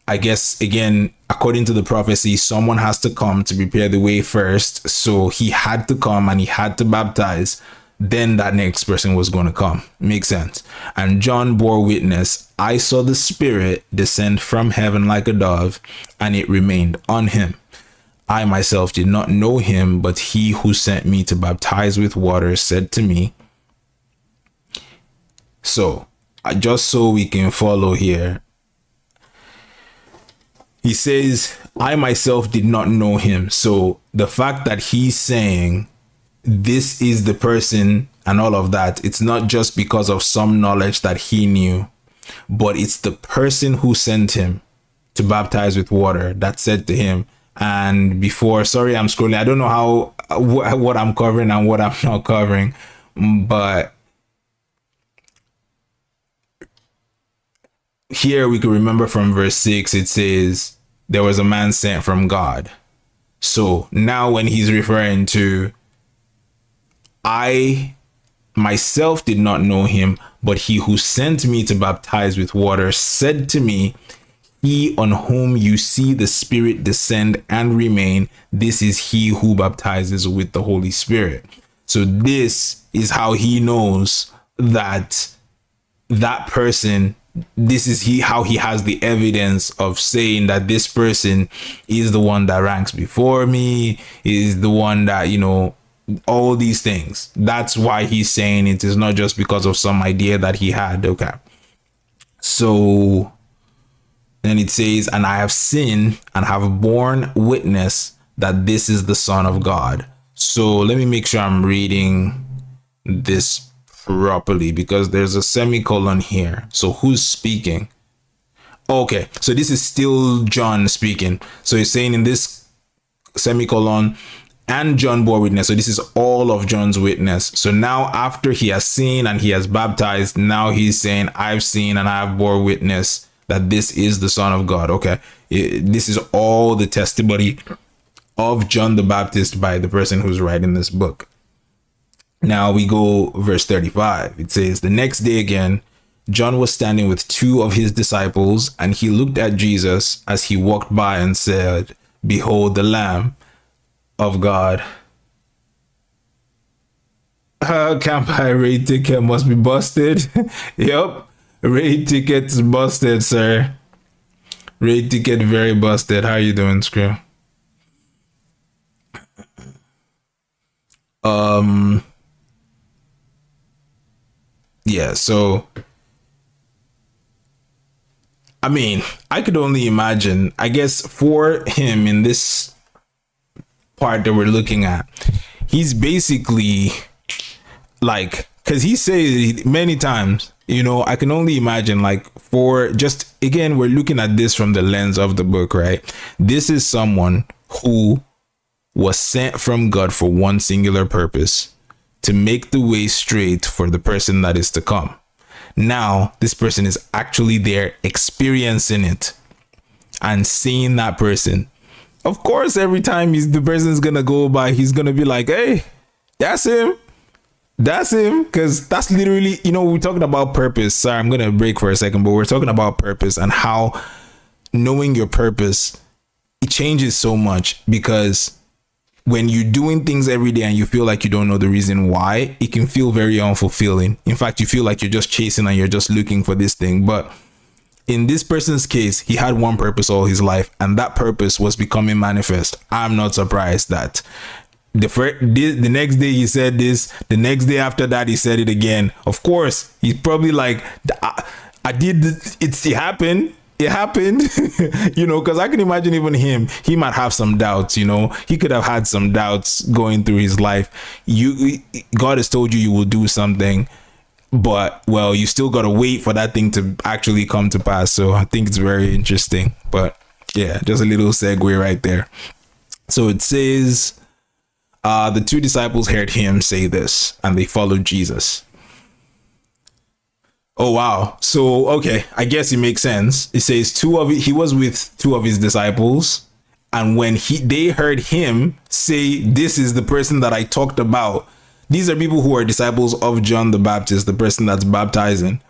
I guess, again, according to the prophecy, someone has to come to prepare the way first. So he had to come and he had to baptize. Then that next person was going to come. Makes sense. And John bore witness, I saw the Spirit descend from heaven like a dove, and it remained on him. I myself did not know him, but he who sent me to baptize with water said to me. So, just so we can follow here, he says, I myself did not know him. So the fact that he's saying this is the person and all of that, it's not just because of some knowledge that he knew. but it's the person who sent him to baptize with water that said to him. And before, sorry, I'm scrolling. I don't know how what I'm covering and what I'm not covering, but here we can remember from verse 6, it says there was a man sent from God. So now when he's referring to, I myself did not know him, but he who sent me to baptize with water said to me, he on whom you see the Spirit descend and remain, this is he who baptizes with the Holy Spirit. So this is how he knows that that person, this is how he has the evidence of saying that this person is the one that ranks before me, is the one that, you know, all these things. That's why he's saying it is not just because of some idea that he had. Okay. So then it says, and I have seen and have borne witness that this is the Son of God. So let me make sure I'm reading this properly, because there's a semicolon here. So who's speaking? Okay, so this is still John speaking. So he's saying in this semicolon, and John bore witness. So this is all of John's witness. So now after he has seen and he has baptized, now he's saying, I've seen and I have bore witness that this is the Son of God. Okay, this is all the testimony of John the Baptist by the person who's writing this book. Now we go verse 35. It says, the next day again, John was standing with two of his disciples, and he looked at Jesus as he walked by and said, behold, the Lamb of God. Can't buy a raid ticket, must be busted. Yep, raid ticket's busted, sir. Raid ticket very busted. How you doing, Screw? Yeah, so I mean, I could only imagine, I guess, for him in this part that we're looking at, he's basically like, because he says many times, you know, I can only imagine, like, for just, again, we're looking at this from the lens of the book, right? This is someone who was sent from God for one singular purpose, to make the way straight for the person that is to come. Now, this person is actually there experiencing it and seeing that person. Of course, every time the person's going to go by, he's going to be like, hey, that's him. That's him. Because that's literally, you know, we're talking about purpose. Sorry, I'm going to break for a second, but we're talking about purpose and how knowing your purpose, it changes so much, because when you're doing things every day and you feel like you don't know the reason why, it can feel very unfulfilling. In fact, you feel like you're just chasing and you're just looking for this thing. But in this person's case, he had one purpose all his life, and that purpose was becoming manifest. I'm not surprised that the next day he said this, the next day after that he said it again. Of course, he's probably like, I did this, it happened. It happened, you know, because I can imagine even him, he might have some doubts, you know, he could have had some doubts going through his life. God has told you will do something, but, well, you still got to wait for that thing to actually come to pass. So I think it's very interesting. But yeah, just a little segue right there. So it says, the two disciples heard him say this, and they followed Jesus. Oh, wow. So, okay, I guess it makes sense. It says he was with two of his disciples, and when they heard him say, this is the person that I talked about. These are people who are disciples of John the Baptist, the person that's baptizing.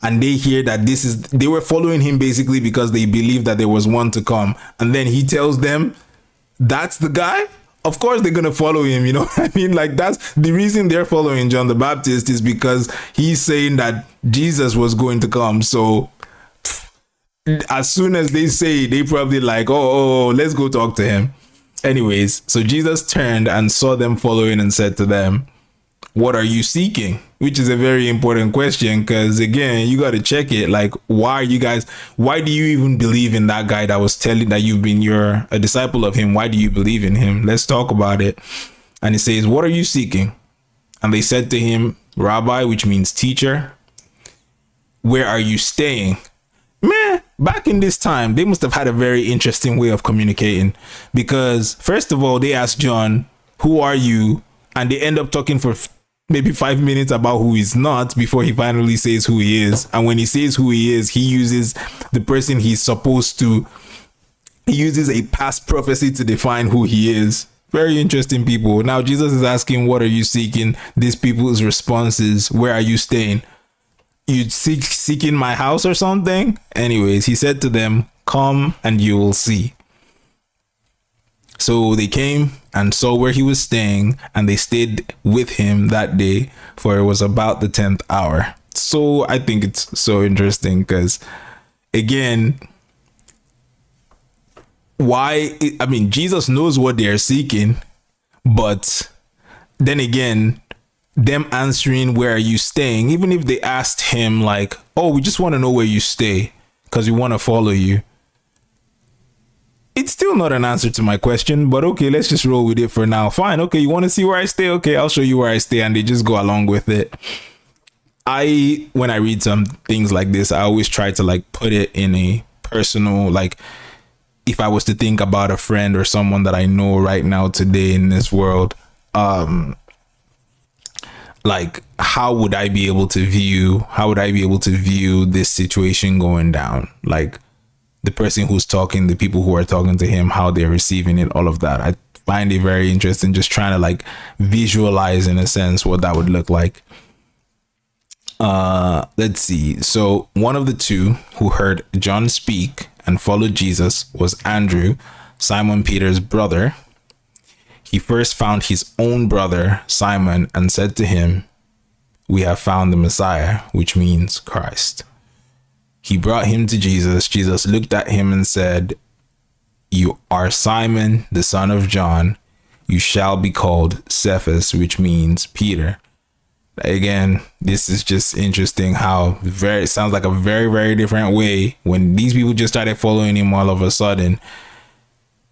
And they hear that they were following him basically because they believed that there was one to come. And then he tells them, that's the guy? Of course they're going to follow him, you know what I mean? Like, that's the reason they're following John the Baptist, is because he's saying that Jesus was going to come. So as soon as they say, they probably like, oh, let's go talk to him. Anyways, so Jesus turned and saw them following and said to them, what are you seeking? Which is a very important question, because again, you got to check it. Like, why do you even believe in that guy that was telling that you're a disciple of him? Why do you believe in him? Let's talk about it. And it says, what are you seeking? And they said to him, Rabbi, which means teacher, where are you staying? Man, back in this time, they must have had a very interesting way of communicating, because first of all, they asked John, who are you? And they end up talking for maybe 5 minutes about who he's not before he finally says who he is. And when he says who he is, he uses the person he's supposed to, he uses a past prophecy to define who he is. Very interesting people. Now Jesus is asking, what are you seeking? These people's response is, where are you staying? You seeking my house or something? Anyways, he said to them, come and you will see. So they came and saw where he was staying, and they stayed with him that day, for it was about the 10th hour. So I think it's so interesting because, again, Jesus knows what they're seeking, but then again, them answering, where are you staying? Even if they asked him like, oh, we just want to know where you stay because we want to follow you. It's still not an answer to my question, but okay, let's just roll with it for now. Fine. Okay. You want to see where I stay? Okay. I'll show you where I stay. And they just go along with it. When I read some things like this, I always try to like put it in a personal, like, if I was to think about a friend or someone that I know right now today in this world, like, how would I be able to view this situation going down? Like, the person who's talking, the people who are talking to him, how they're receiving it, all of that. I find it very interesting, just trying to like visualize in a sense what that would look like. Let's see. So one of the two who heard John speak and followed Jesus was Andrew, Simon Peter's brother. He first found his own brother, Simon, and said to him, we have found the Messiah, which means Christ. He brought him to Jesus. Jesus looked at him and said, you are Simon, the son of John. You shall be called Cephas, which means Peter. Again, this is just interesting how it sounds like a very, very different way. When these people just started following him all of a sudden,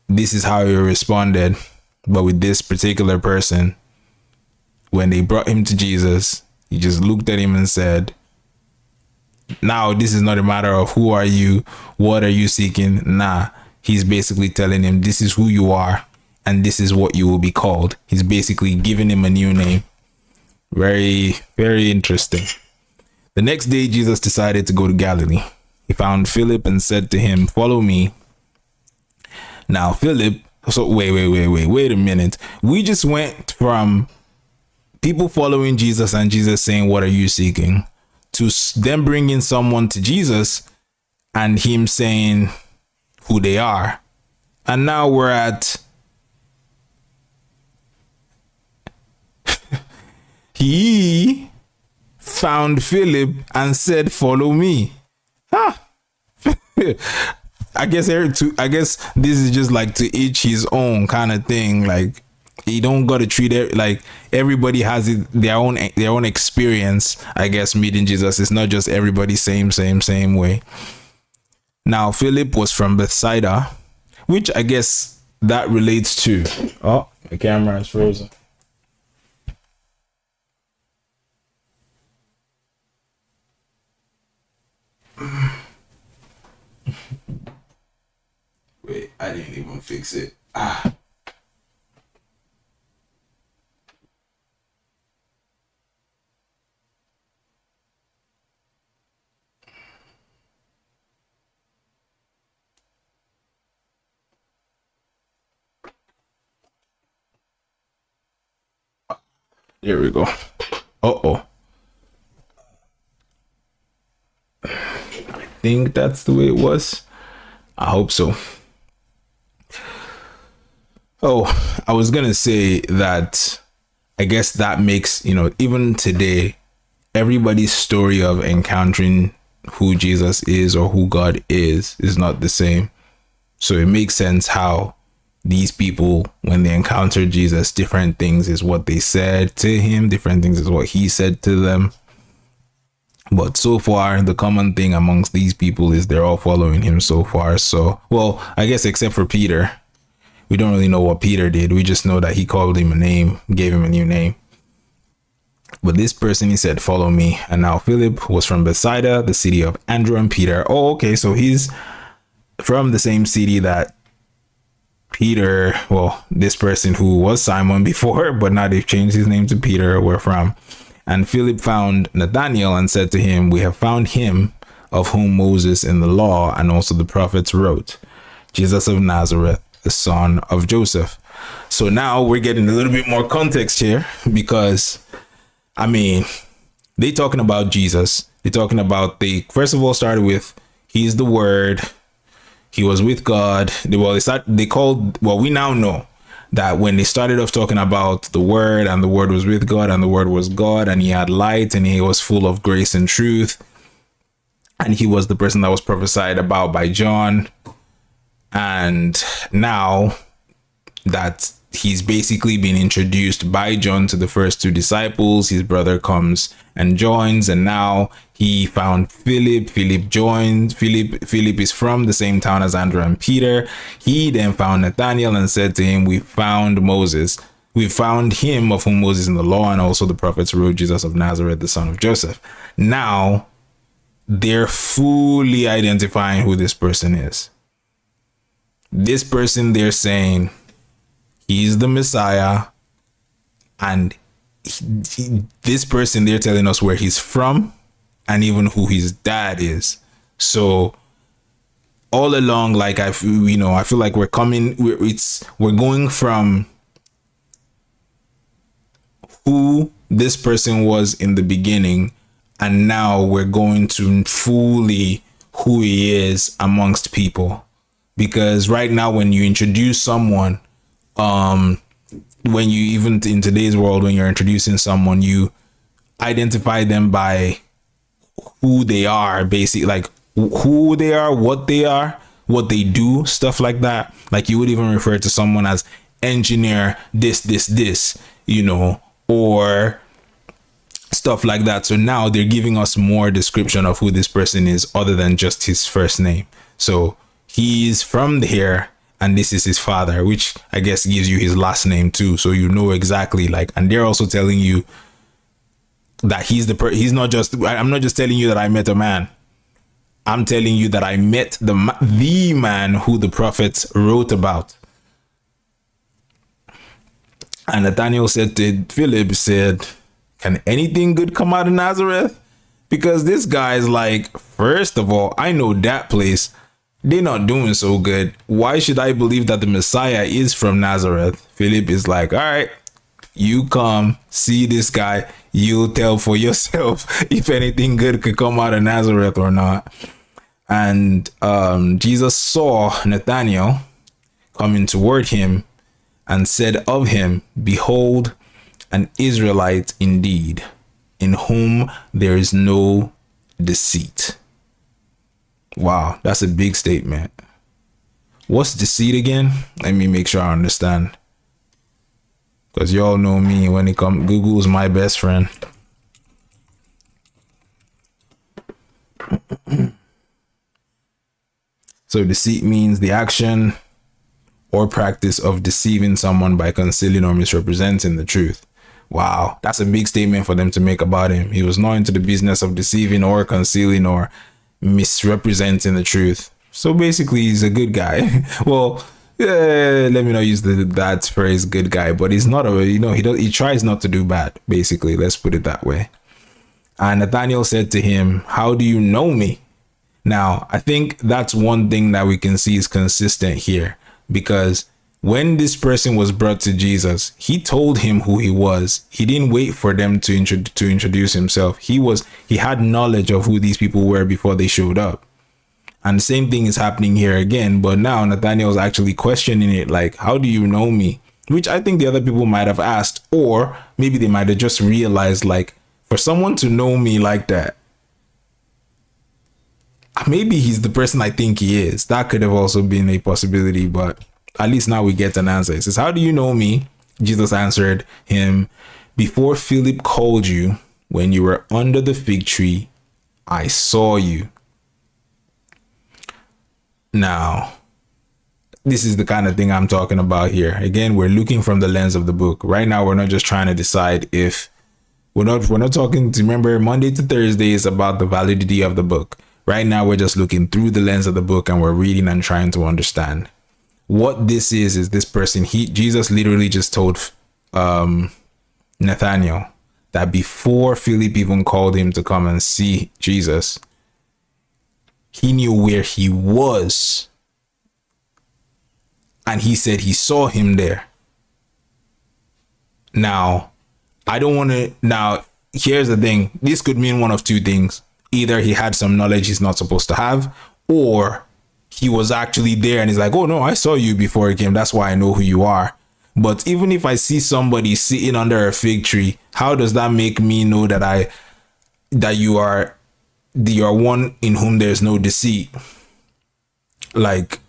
this is how he responded. But with this particular person, when they brought him to Jesus, he just looked at him and said, now this is not a matter of who are you, what are you seeking? Nah, he's basically telling him this is who you are and this is what you will be called. He's basically giving him a new name. Very, very interesting. The next day, Jesus decided to go to Galilee. He found Philip and said to him, follow me. Now, Philip, so wait a minute. We just went from people following Jesus and Jesus saying, what are you seeking? To them bringing someone to Jesus and him saying who they are. And now we're at he found Philip and said, follow me. I guess this is just like to each his own kind of thing. Like, you don't got to treat it like everybody has their own experience. I guess meeting Jesus is not just everybody same way. Now Philip was from Bethsaida, which I guess that relates to. Oh, my camera is frozen. Wait, I didn't even fix it. There we go. Uh-oh. I think that's the way it was. I hope so. Oh, I was going to say that I guess that makes, even today, everybody's story of encountering who Jesus is or who God is not the same. So it makes sense how these people, when they encountered Jesus, different things is what they said to him, different things is what he said to them. But so far, the common thing amongst these people is they're all following him so far. So, well, I guess except for Peter. We don't really know what Peter did. We just know that he called him a name, gave him a new name. But this person, he said, follow me. And now Philip was from Bethsaida, the city of Andrew and Peter. Oh, okay. So he's from the same city that Peter, well, this person who was Simon before, but now they've changed his name to Peter, were from. And Philip found Nathanael and said to him, we have found him of whom Moses in the law and also the prophets wrote, Jesus of Nazareth, the son of Joseph. So now we're getting a little bit more context here, because I mean, they talking about Jesus. They're talking about, they first of all started with, he's the word, he was with God. We now know that when they started off talking about the word, and the word was with God, and the word was God, and he had light, and he was full of grace and truth, and he was the person that was prophesied about by John. And now that he's basically been introduced by John to the first two disciples, his brother comes and joins, and now he found Philip. Philip joined. Philip is from the same town as Andrew and Peter. He then found Nathanael and said to him, we found Moses. We found him of whom Moses in the law and also the prophets wrote, Jesus of Nazareth, the son of Joseph. Now they're fully identifying who this person is. This person, they're saying, he's the Messiah, and this person, they're telling us where he's from and even who his dad is. So all along, like I feel like we're going from who this person was in the beginning, and now we're going to fully who he is amongst people. Because right now, when you introduce someone, when you, even in today's world, when you're introducing someone, you identify them by who they are, basically, like who they are, what they do, stuff like that. Like you would even refer to someone as engineer this, or stuff like that. So now they're giving us more description of who this person is other than just his first name. So he's from here, and this is his father, which I guess gives you his last name too. So you know exactly, and they're also telling you that he's not just, I'm not just telling you that I met a man. I'm telling you that I met the man who the prophets wrote about. And Nathanael said to Philip, can anything good come out of Nazareth? Because this guy's like, first of all, I know that place. They're not doing so good. Why should I believe that the Messiah is from Nazareth? Philip is like, all right, you come see this guy. You'll tell for yourself if anything good could come out of Nazareth or not. And Jesus saw Nathanael coming toward him and said of him, behold, an Israelite indeed, in whom there is no deceit. Wow, that's a big statement. What's deceit again? Let me make sure I understand. Because y'all know me, when it comes, Google's my best friend. So deceit means the action or practice of deceiving someone by concealing or misrepresenting the truth. Wow, that's a big statement for them to make about him. He was not into the business of deceiving or concealing or misrepresenting the truth. So basically, he's a good guy. Well, let me not use that phrase, good guy, but he's not he tries not to do bad, basically. Let's put it that way. And Nathanael said to him, how do you know me? Now, I think that's one thing that we can see is consistent here, because when this person was brought to Jesus, he told him who he was. He didn't wait for them to introduce himself. He had knowledge of who these people were before they showed up. And the same thing is happening here again. But now Nathanael's actually questioning it, like, how do you know me? Which I think the other people might have asked, or maybe they might have just realized, like, for someone to know me like that, maybe he's the person I think he is. That could have also been a possibility, but at least now we get an answer. It says, how do you know me? Jesus answered him, before Philip called you, when you were under the fig tree, I saw you. Now, this is the kind of thing I'm talking about here. Again, we're looking from the lens of the book. Right now, we're not just trying to decide if We're not talking to, remember, Monday to Thursday is about the validity of the book. Right now we're just looking through the lens of the book and we're reading and trying to understand. What this is this person, Jesus literally just told Nathaniel that before Philip even called him to come and see Jesus, he knew where he was. And he said he saw him there. Now, I don't want to. Now, here's the thing. This could mean one of two things. Either he had some knowledge he's not supposed to have, or he was actually there and he's like, oh no, I saw you before he came. That's why I know who you are. But even if I see somebody sitting under a fig tree, how does that make me know that you are one in whom there's no deceit? Like,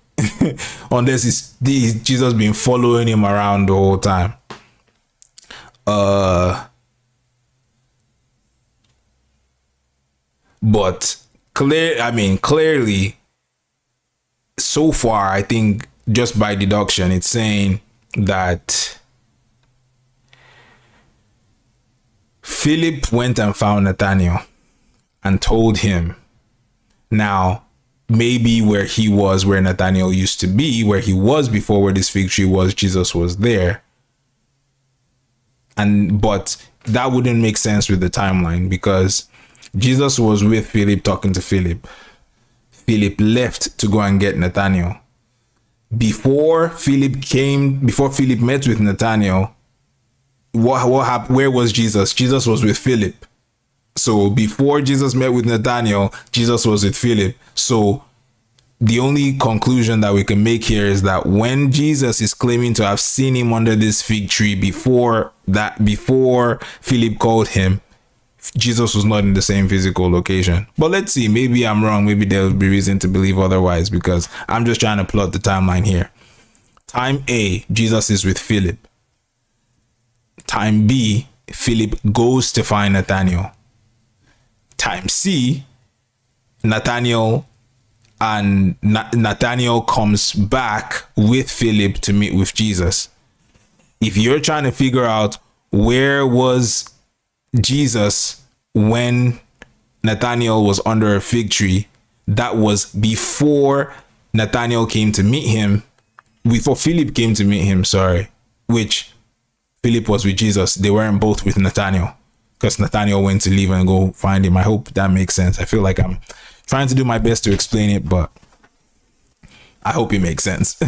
unless it's Jesus been following him around the whole time. But clearly, so far, I think just by deduction, it's saying that Philip went and found Nathanael and told him. Now, maybe where he was, where Nathanael used to be, where he was before, where this fig tree was, Jesus was there. But that wouldn't make sense with the timeline, because Jesus was with Philip, talking to Philip. Philip left to go and get Nathanael. Before Philip met with Nathanael, what happened? Where was Jesus? Jesus was with Philip. So before Jesus met with Nathanael, Jesus was with Philip. So the only conclusion that we can make here is that when Jesus is claiming to have seen him under this fig tree before Philip called him, Jesus was not in the same physical location. But let's see, maybe I'm wrong. Maybe there'll be reason to believe otherwise, because I'm just trying to plot the timeline here. Time A, Jesus is with Philip. Time B, Philip goes to find Nathanael. Time C, Nathanael comes back with Philip to meet with Jesus. If you're trying to figure out where was Jesus when Nathanael was under a fig tree, that was before Nathanael came to meet him, before Philip came to meet him, which Philip was with Jesus. They weren't both with Nathanael, because Nathanael went to leave and go find him. I hope that makes sense. I feel like I'm trying to do my best to explain it, but I hope it makes sense.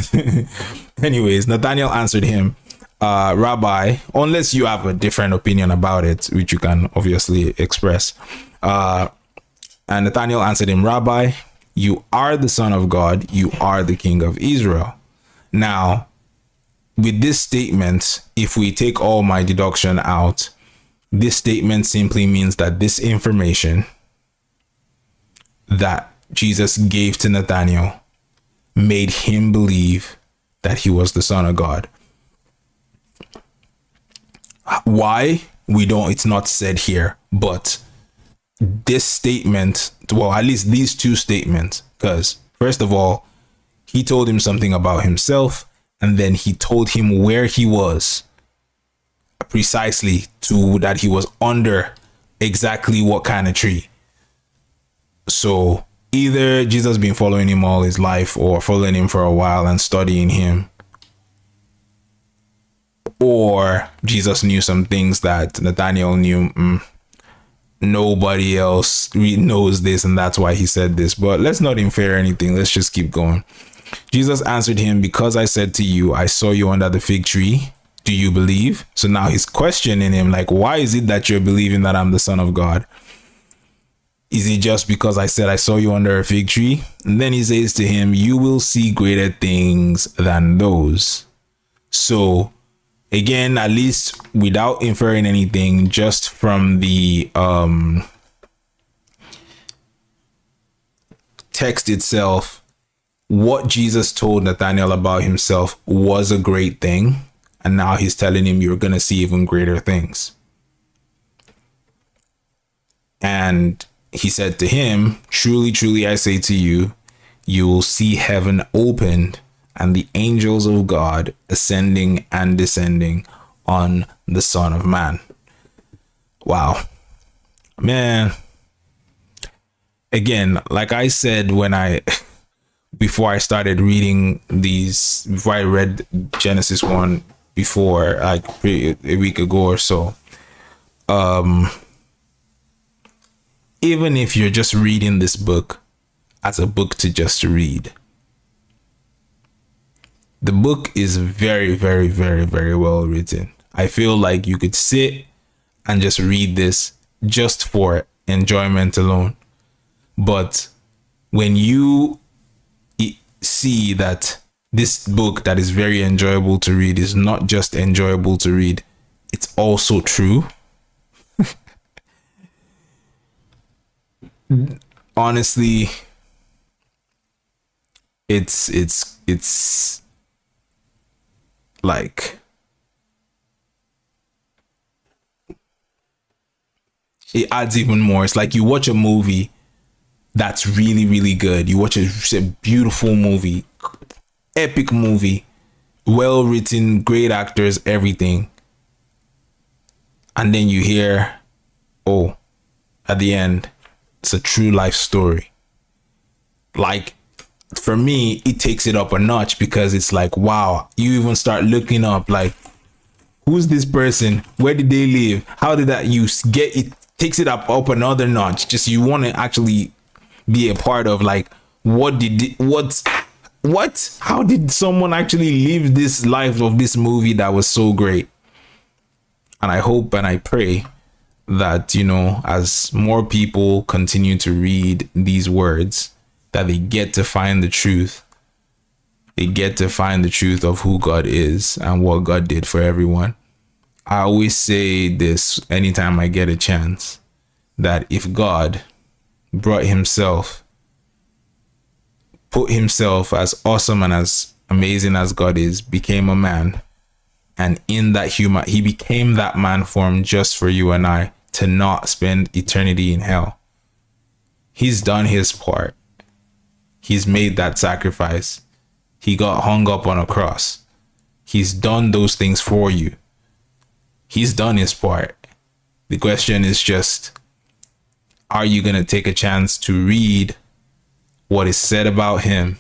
Anyways, Nathanael answered him, Rabbi, unless you have a different opinion about it, which you can obviously express. And Nathanael answered him, Rabbi, you are the Son of God. You are the King of Israel. Now, with this statement, if we take all my deduction out, this statement simply means that this information that Jesus gave to Nathanael made him believe that he was the Son of God. Why? It's not said here, but this statement, well, at least these two statements, because first of all, he told him something about himself, and then he told him where he was, precisely to that he was under exactly what kind of tree. So either Jesus been following him all his life, or following him for a while and studying him, or Jesus knew some things that Nathanael knew. Nobody else knows this, and that's why he said this. But let's not infer anything. Let's just keep going. Jesus answered him, because I said to you, I saw you under the fig tree. Do you believe? So now he's questioning him, like, why is it that you're believing that I'm the Son of God? Is it just because I said I saw you under a fig tree? And then he says to him, you will see greater things than those. So again, at least without inferring anything, just from the text itself, what Jesus told Nathanael about himself was a great thing. And now he's telling him you're going to see even greater things. And he said to him, truly, truly, I say to you, you will see heaven opened and the angels of God ascending and descending on the Son of Man. Wow, man. Again, like I said, before I started reading these, before I read Genesis 1 before, like a week ago or so, even if you're just reading this book as a book to just read, the book is very, very, very, very well written. I feel like you could sit and just read this just for enjoyment alone. But when you see that this book that is very enjoyable to read is not just enjoyable to read, it's also true. Honestly, it's like, it adds even more. It's like you watch a movie that's really, really good. You watch a beautiful movie, epic movie, well written, great actors, everything. And then you hear, oh, at the end, it's a true life story. Like, for me, it takes it up a notch because it's like, wow, you even start looking up, like, who's this person? Where did they live? How did that use get it? Takes it up another notch. Just you want to actually be a part of, like, what how did someone actually live this life of this movie that was so great? And I hope and I pray that, you know, as more people continue to read these words, that they get to find the truth. They get to find the truth of who God is and what God did for everyone. I always say this anytime I get a chance, that if God put himself, as awesome and as amazing as God is, became a man, and in that he became that man form just for you and I to not spend eternity in hell. He's done his part. He's made that sacrifice. He got hung up on a cross. He's done those things for you. He's done his part. The question is just, are you going to take a chance to read what is said about him?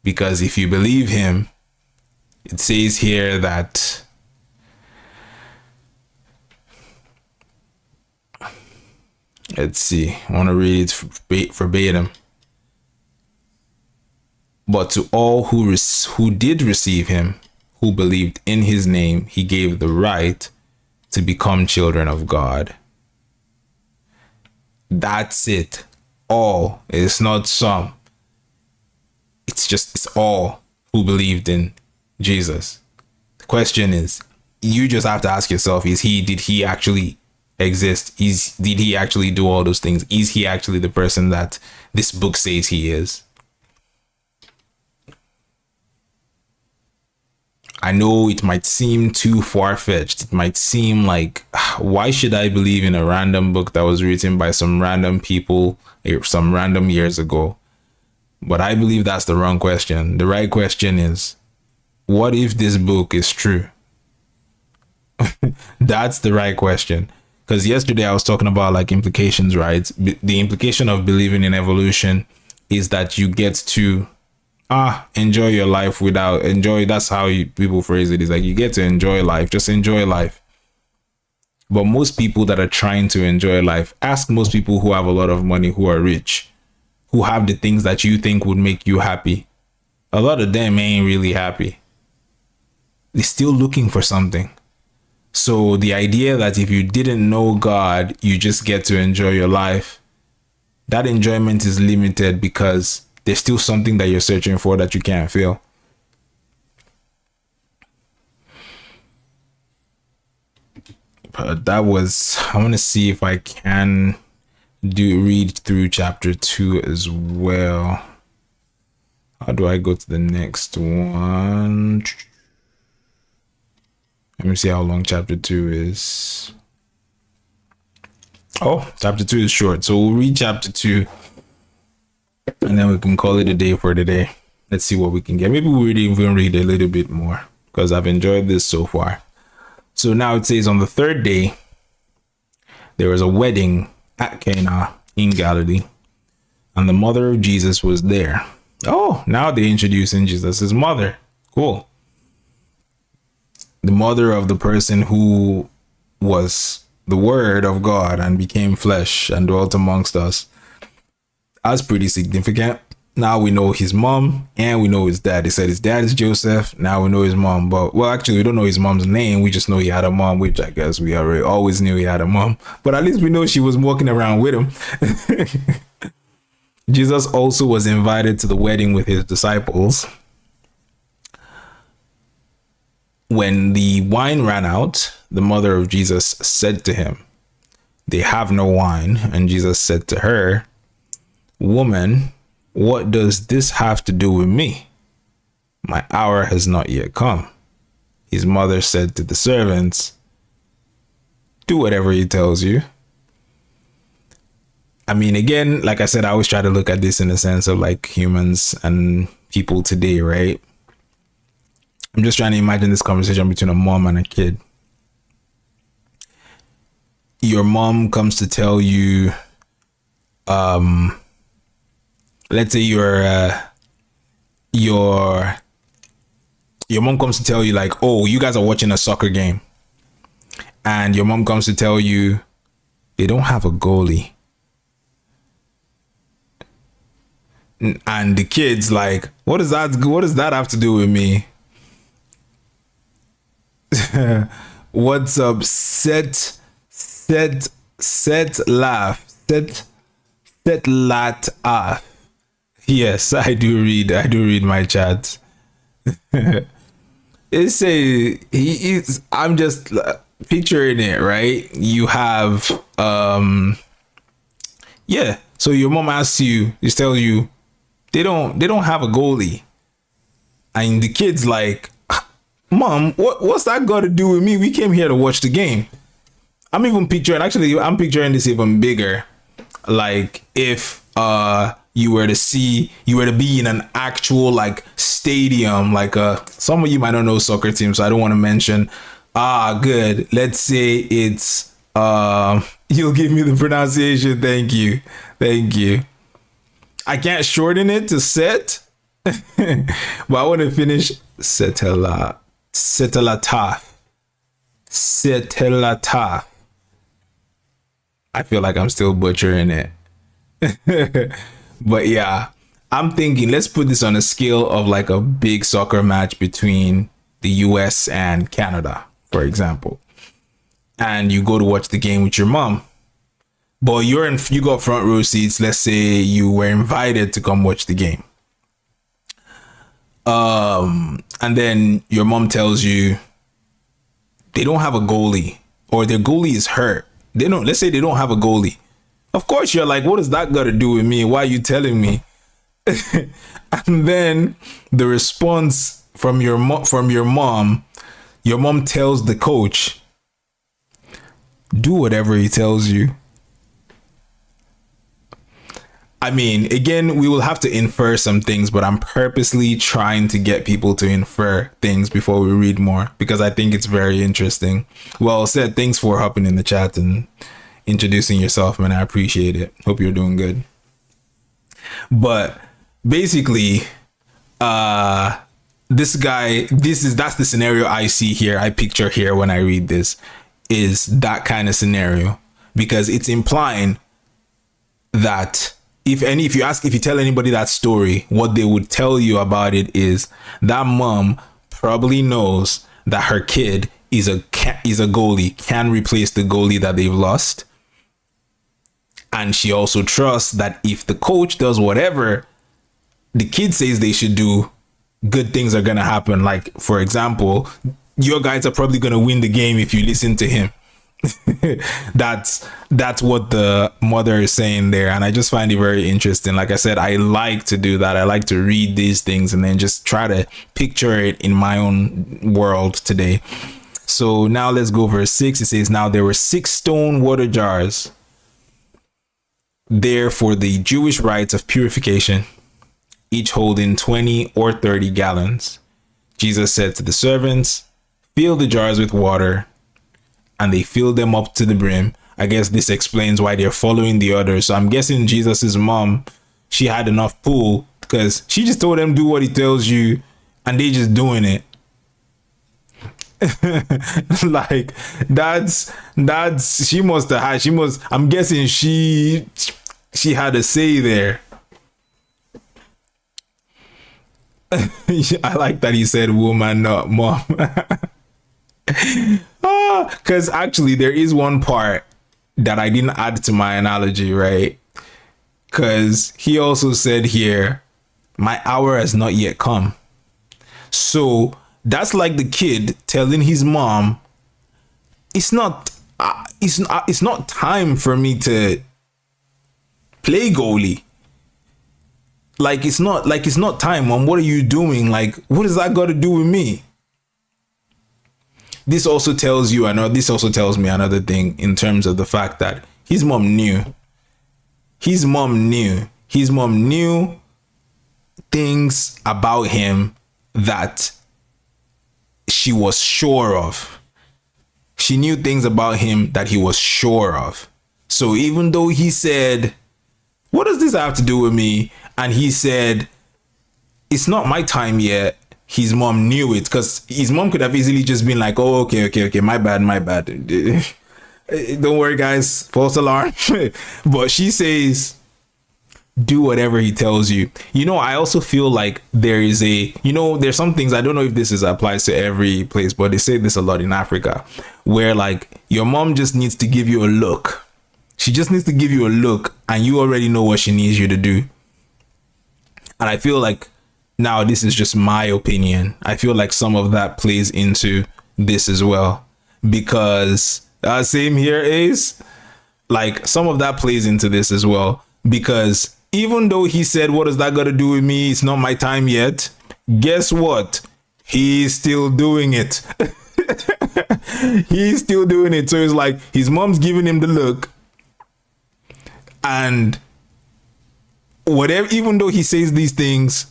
Because if you believe him, it says here that let's see, I want to read it verbatim. But to all who did receive him, who believed in his name, he gave the right to become children of God. That's it. All. It's not some. It's all who believed in Jesus. The question is, you just have to ask yourself, did he actually exist? Did he actually do all those things? Is he actually the person that this book says he is? I know it might seem too far-fetched. It might seem like, why should I believe in a random book that was written by some random people some random years ago? But I believe that's the wrong question. The right question is, what if this book is true? That's the right question. Because yesterday I was talking about like implications, right? The implication of believing in evolution is that you get to enjoy your life that's how people phrase it, is like you get to enjoy life, just enjoy life. But most people that are trying to enjoy life, ask most people who have a lot of money, who are rich, who have the things that you think would make you happy. A lot of them ain't really happy. They're still looking for something. So the idea that if you didn't know God, you just get to enjoy your life, that enjoyment is limited because there's still something that you're searching for that you can't feel. But I want to see if I can read through chapter 2 as well. How do I go to the next one? Let me see how long chapter 2 is. Oh, chapter 2 is short. So we'll read chapter 2 and then we can call it a day for today. Let's see what we can get. Maybe we'll even read a little bit more because I've enjoyed this so far. So now it says, on the third day, there was a wedding at Cana in Galilee, and the mother of Jesus was there. Oh, now they're introducing Jesus' mother. Cool. The mother of the person who was the Word of God and became flesh and dwelt amongst us. That's pretty significant. Now we know his mom and we know his dad. They said his dad is Joseph. Now we know his mom. But, well, actually, we don't know his mom's name. We just know he had a mom, which I guess we already always knew he had a mom. But at least we know she was walking around with him. Jesus also was invited to the wedding with his disciples. When the wine ran out, the mother of Jesus said to him, "They have no wine." And Jesus said to her, "Woman, what does this have to do with me? My hour has not yet come." His mother said to the servants, "Do whatever he tells you." I mean, again, like I said, I always try to look at this in the sense of like humans and people today, right? I'm just trying to imagine this conversation between a mom and a kid. Your mom comes to tell you, let's say your mom comes to tell you like, oh, you guys are watching a soccer game, and your mom comes to tell you they don't have a goalie. And the kid's like, what does that have to do with me? What's up? Set laugh. Set lat off. Yes, I do read my chat. It's I'm just picturing it, right? You have yeah. So your mom asks you, just tells you they don't have a goalie. And the kid's like, "Mom, what's that got to do with me? We came here to watch the game." I'm picturing this even bigger. Like if you were to be in an actual like stadium, like some of you might not know soccer teams, so I don't want to mention. Good. Let's say it's you'll give me the pronunciation. Thank you. I can't shorten it to set, but I want to finish Setelataf. I feel like I'm still butchering it. But yeah, I'm thinking let's put this on a scale of like a big soccer match between the US and Canada, for example. And you go to watch the game with your mom. But you got front row seats. Let's say you were invited to come watch the game. And then your mom tells you they don't have a goalie, or their goalie is hurt. Let's say they don't have a goalie. Of course, you're like, what does that got to do with me? Why are you telling me? And then the response from your mom tells the coach, "Do whatever he tells you." I mean, again, we will have to infer some things, but I'm purposely trying to get people to infer things before we read more, because I think it's very interesting. Well said. Thanks for hopping in the chat and introducing yourself, man. I appreciate it. Hope you're doing good. But basically, that's the scenario I see here. I picture here when I read this is that kind of scenario, because it's implying that if you tell anybody that story, what they would tell you about it is that mom probably knows that her kid is a goalie, can replace the goalie that they've lost. And she also trusts that if the coach does whatever the kid says they should do, good things are going to happen. Like, for example, your guys are probably going to win the game if you listen to him. That's what the mother is saying there, and I just find it very interesting. Like I said, I like to do that. I like to read these things and then just try to picture it in my own world today. So now let's go verse 6. It says, "Now there were 6 stone water jars there for the Jewish rites of purification, each holding 20 or 30 gallons. Jesus said to the servants, 'Fill the jars with water.' and they filled them up to the brim. I guess this explains why they're following the others. So I'm guessing Jesus's mom, she had enough pull because she just told them do what he tells you, and they just doing it. Like that's she must have had, I'm guessing she had a say there. I like that he said woman, not mom. Because actually there is one part that I didn't add to my analogy, right? Because he also said here, my hour has not yet come. So that's like the kid telling his mom, it's not time for me to play goalie. Like it's not time, Mom. What are you doing? Like, what does that got to do with me? This also tells you, this also tells me another thing in terms of the fact that his mom knew. His mom knew things about him that she was sure of. She knew things about him that he was sure of. So even though he said, what does this have to do with me? And he said, it's not my time yet. His mom knew it, because his mom could have easily just been like, oh, okay, my bad. Don't worry, guys, false alarm. But she says, do whatever he tells you. I also feel like there's some things, I don't know if this applies to every place, but they say this a lot in Africa, where like your mom just needs to give you a look. She just needs to give you a look and you already know what she needs you to do. And I feel like, now this is just my opinion, I feel like some of that plays into this as well, because same here is like some of that plays into this as well, because even though he said, what does that got to do with me? It's not my time yet. Guess what? He's still doing it. He's still doing it. So it's like his mom's giving him the look, and whatever, even though he says these things,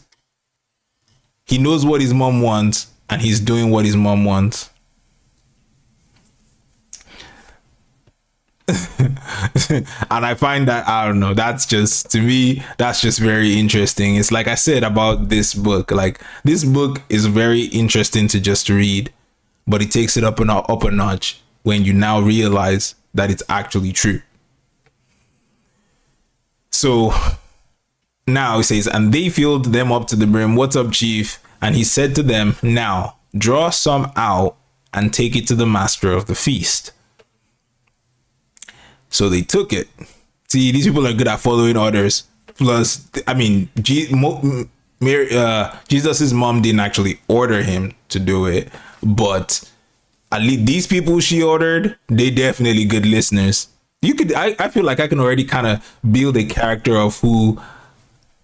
he knows what his mom wants and he's doing what his mom wants. And I find that, I don't know, that's just, to me, that's just very interesting. It's like I said about this book, like this book is very interesting to just read, but it takes it up a notch when you now realize that it's actually true. So now he says, and they filled them up to the brim. What's up, chief? And he said to them, now draw some out and take it to the master of the feast. So they took it. See, these people are good at following orders. Plus, I mean, Jesus's mom didn't actually order him to do it, but at least these people she ordered, they definitely good listeners. I feel like I can already kind of build a character of who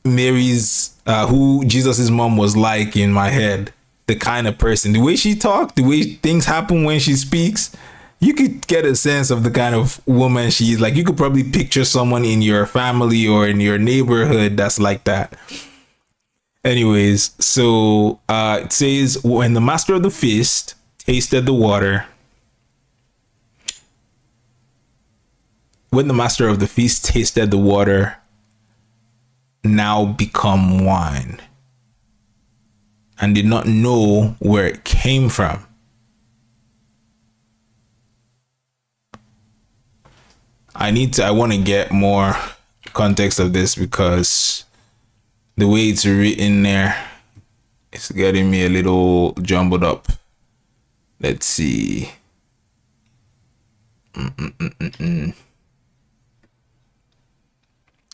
Jesus's mom was like in my head. The kind of person, the way she talked, the way things happen when she speaks, you could get a sense of the kind of woman she is. Like, you could probably picture someone in your family or in your neighborhood that's like that. Anyways, so it says, when the master of the feast tasted the water, now become wine, and did not know where it came from. I want to get more context of this, because the way it's written there, it's getting me a little jumbled up. Let's see.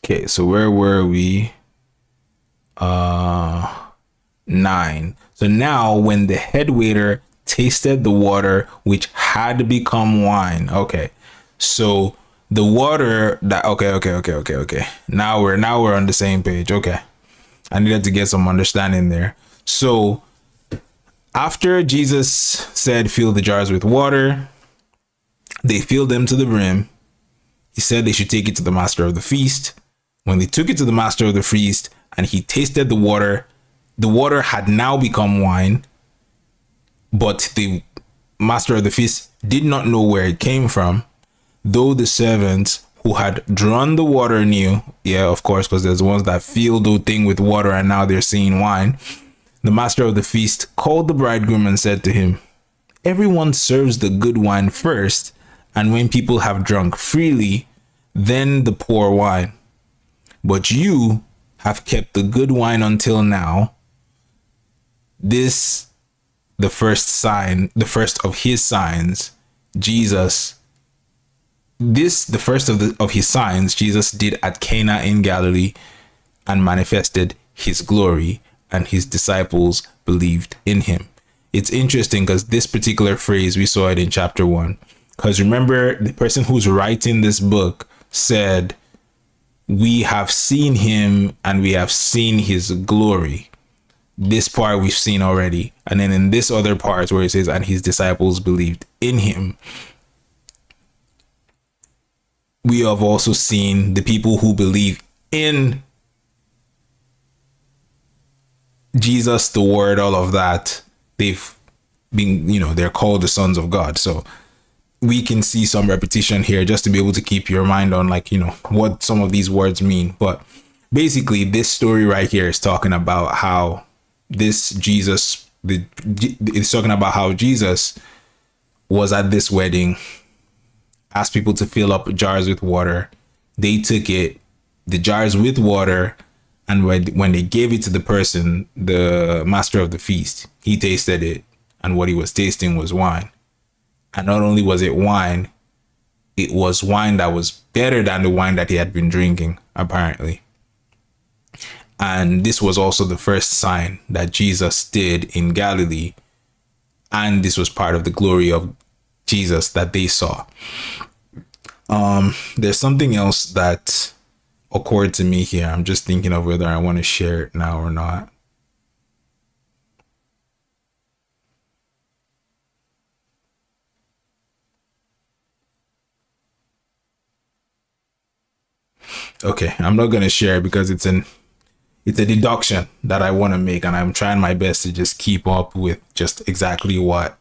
Okay, so where were we? 9. So now when the head waiter tasted the water which had become wine. Okay. So the water that okay. Now we're on the same page. Okay. I needed to get some understanding there. So after Jesus said, fill the jars with water, they filled them to the brim. He said they should take it to the master of the feast. When they took it to the master of the feast and he tasted the water had now become wine, but the master of the feast did not know where it came from, though the servants who had drawn the water knew. Yeah, of course, because there's ones that fill the thing with water and now they're seeing wine. The master of the feast called the bridegroom and said to him, everyone serves the good wine first, and when people have drunk freely, then the poor wine. But you have kept the good wine until now. This, the first of his signs, Jesus. This, the first of his signs, Jesus did at Cana in Galilee, and manifested his glory, and his disciples believed in him. It's interesting because this particular phrase, we saw it in chapter 1. Because remember, the person who's writing this book said, we have seen him and we have seen his glory. This part we've seen already. And then in this other part where it says, and his disciples believed in him, we have also seen the people who believe in Jesus, the word, all of that. They've been, they're called the sons of God. So we can see some repetition here just to be able to keep your mind on what some of these words mean. But basically this story right here is talking about how it's talking about how Jesus was at this wedding, asked people to fill up jars with water. They took the jars with water, and when they gave it to the person, the master of the feast, he tasted it, and what he was tasting was wine. And not only was it wine, it was wine that was better than the wine that he had been drinking, apparently. And this was also the first sign that Jesus did in Galilee. And this was part of the glory of Jesus that they saw. There's something else that occurred to me here. I'm just thinking of whether I want to share it now or not. Okay, I'm not going to share it because it's a deduction that I want to make, and I'm trying my best to just keep up with just exactly what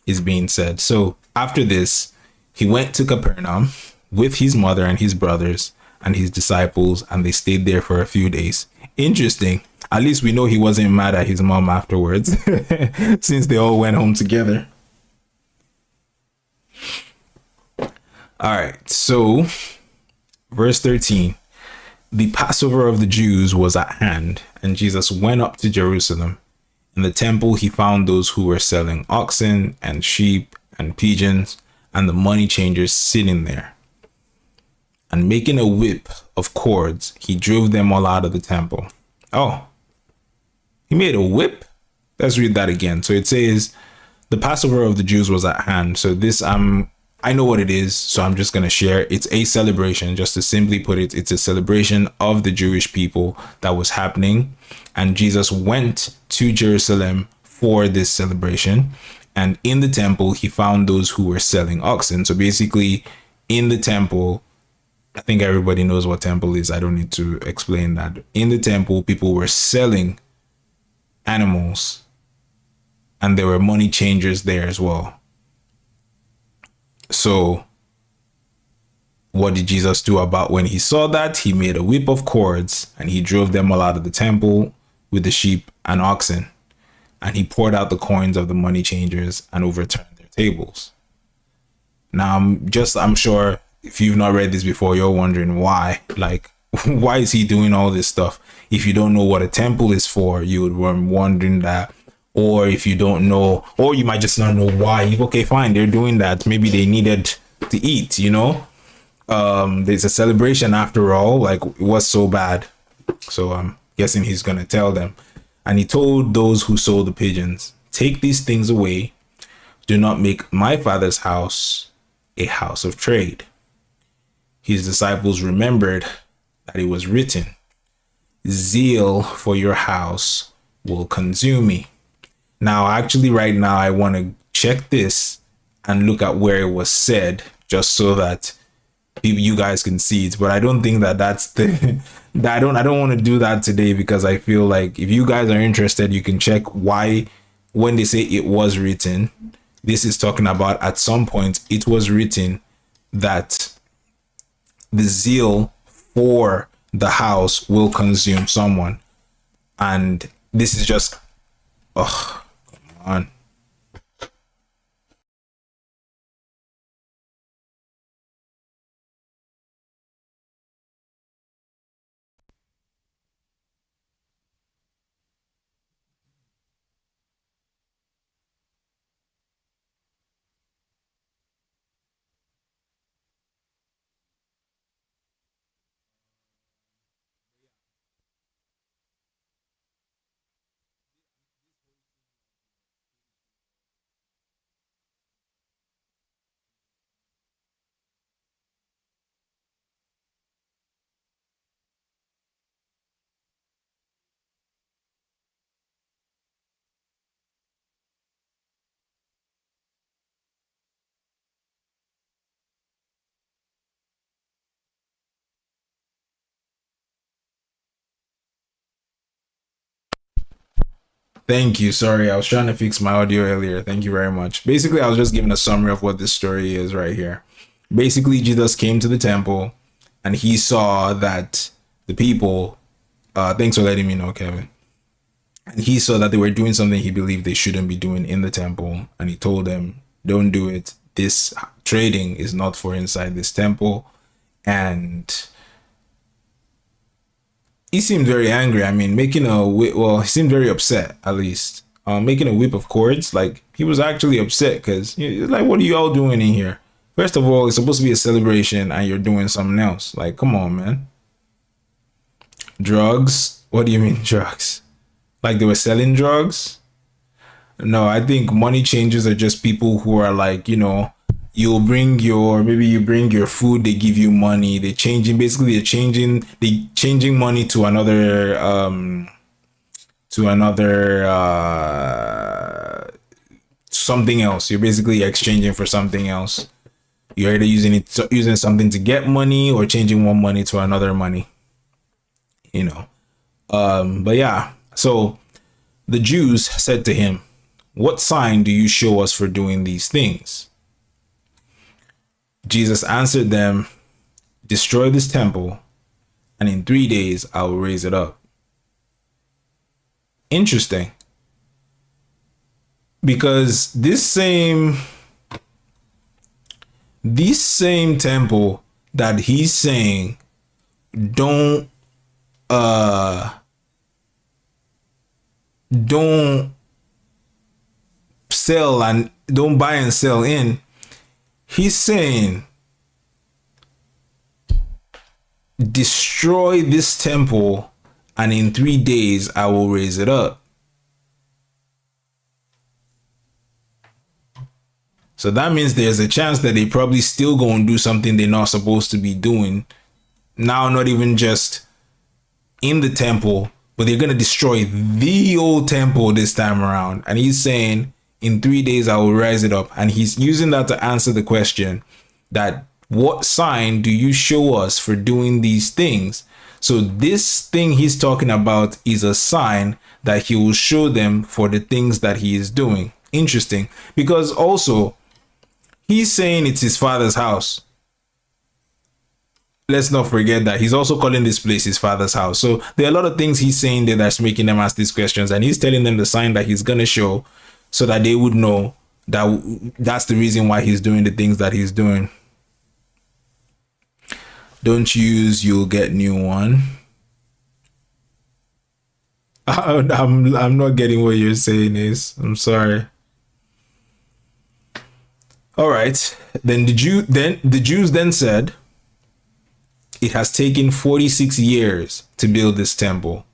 is being said. So after this, he went to Capernaum with his mother and his brothers and his disciples, and they stayed there for a few days. Interesting. At least we know he wasn't mad at his mom afterwards, since they all went home together. All right, so verse 13. The Passover of the Jews was at hand, and Jesus went up to Jerusalem. In the temple, he found those who were selling oxen and sheep and pigeons, and the money changers sitting there. And making a whip of cords, he drove them all out of the temple. Oh, he made a whip? Let's read that again. So it says, the Passover of the Jews was at hand. So this, I know what it is, so I'm just going to share. It's a celebration, just to simply put it. It's a celebration of the Jewish people that was happening. And Jesus went to Jerusalem for this celebration. And in the temple, he found those who were selling oxen. So basically, in the temple, I think everybody knows what temple is. I don't need to explain that. In the temple, people were selling animals, and there were money changers there as well. So what did Jesus do about when he saw that? He made a whip of cords, and he drove them all out of the temple with the sheep and oxen. And he poured out the coins of the money changers and overturned their tables. Now, I'm sure if you've not read this before, you're wondering why. Like, why is he doing all this stuff? If you don't know what a temple is for, you would be wondering that. Or if you don't know, or you might just not know why. Okay, fine, they're doing that. Maybe they needed to eat, There's a celebration after all. Like, what's so bad? So I'm guessing he's going to tell them. And he told those who sold the pigeons, take these things away. Do not make my Father's house a house of trade. His disciples remembered that it was written, zeal for your house will consume me. Now, actually, right now, I want to check this and look at where it was said, just so that you guys can see it. But I don't think that's the. I don't want to do that today, because I feel like if you guys are interested, you can check why when they say it was written, this is talking about at some point it was written that the zeal for the house will consume someone. And this is just, oh, come on. Thank you. Sorry, I was trying to fix my audio earlier. Thank you very much. Basically, I was just giving a summary of what this story is right here. Basically, Jesus came to the temple and he saw that the people, thanks for letting me know, Kevin. And he saw that they were doing something he believed they shouldn't be doing in the temple. And he told them, don't do it. This trading is not for inside this temple. And he seemed very angry. I mean, making a whip, well, he seemed very upset, at least. Making a whip of cords, like, he was actually upset because, like, what are you all doing in here? First of all, it's supposed to be a celebration and you're doing something else. Like, come on, man. Drugs? What do you mean drugs? Like they were selling drugs? No, I think money changers are just people who are like, you'll bring your, maybe you bring your food, they give you money, they're changing, basically they changing money to another something else. You're basically exchanging for something else. You're either using something to get money or changing one money to another money, but yeah. So the Jews said to him, what sign do you show us for doing these things? Jesus answered them, destroy this temple, and in 3 days I will raise it up. Interesting. Because this same temple that he's saying don't sell and don't buy and sell in, he's saying destroy this temple and in 3 days I will raise it up. So that means there's a chance that they probably still go and do something they're not supposed to be doing now, not even just in the temple, but they're going to destroy the old temple this time around. And he's saying in 3 days I will rise it up. And he's using that to answer the question that what sign do you show us for doing these things? So this thing he's talking about is a sign that he will show them for the things that he is doing. Interesting, because also he's saying it's his father's house. Let's not forget that he's also calling this place his father's house. So there are a lot of things he's saying there that's making them ask these questions, and he's telling them the sign that he's going to show so that they would know that that's the reason why he's doing the things that he's doing. Don't use, you'll get new one. I'm not getting what you're saying is. I'm sorry. All right. Then the Jews then said, it has taken 46 years to build this temple,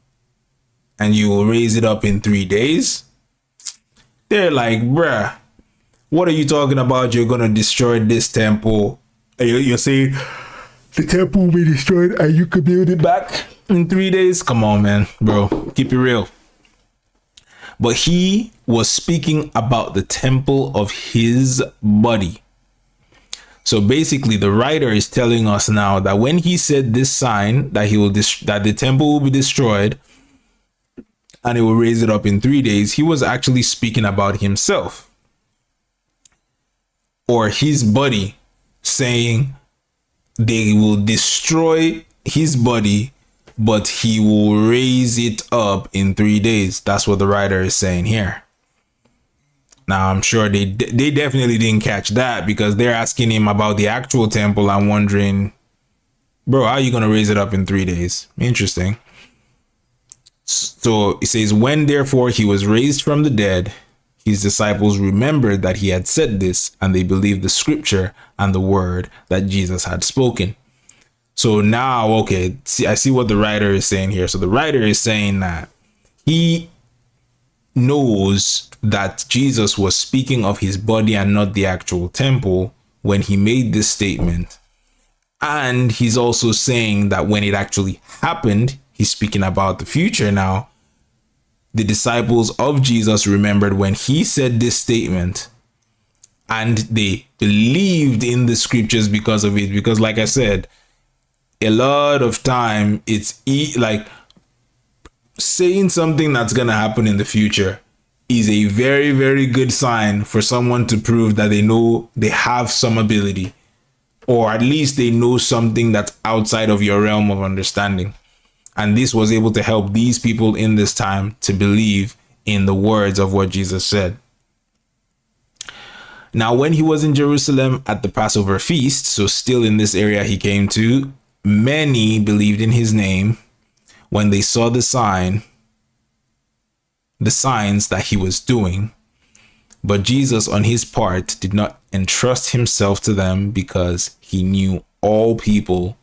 and you will raise it up in 3 days. They're like, bruh, what are you talking about? You're going to destroy this temple. You're saying the temple will be destroyed and you could build it back in 3 days? Come on, man, bro, keep it real. But he was speaking about the temple of his body. So basically, the writer is telling us now that when he said this sign that that the temple will be destroyed and he will raise it up in 3 days, he was actually speaking about himself. or his body, saying they will destroy his body, but he will raise it up in 3 days. That's what the writer is saying here. Now, I'm sure they definitely didn't catch that, because they're asking him about the actual temple and wondering, bro, how are you going to raise it up in 3 days? Interesting. So it says, when therefore he was raised from the dead, his disciples remembered that he had said this, and they believed the scripture and the word that Jesus had spoken. So now, okay, I see what the writer is saying here. So the writer is saying that he knows that Jesus was speaking of his body and not the actual temple when he made this statement. And he's also saying that when it actually happened, he's speaking about the future now. The disciples of Jesus remembered when he said this statement, and they believed in the scriptures because of it. Because like I said, a lot of time it's like saying something that's going to happen in the future is a very, very good sign for someone to prove that they know they have some ability, or at least they know something that's outside of your realm of understanding. And this was able to help these people in this time to believe in the words of what Jesus said. Now, when he was in Jerusalem at the Passover feast, so still in this area he came to, many believed in his name when they saw the signs that he was doing. But Jesus, on his part, did not entrust himself to them, because he knew all people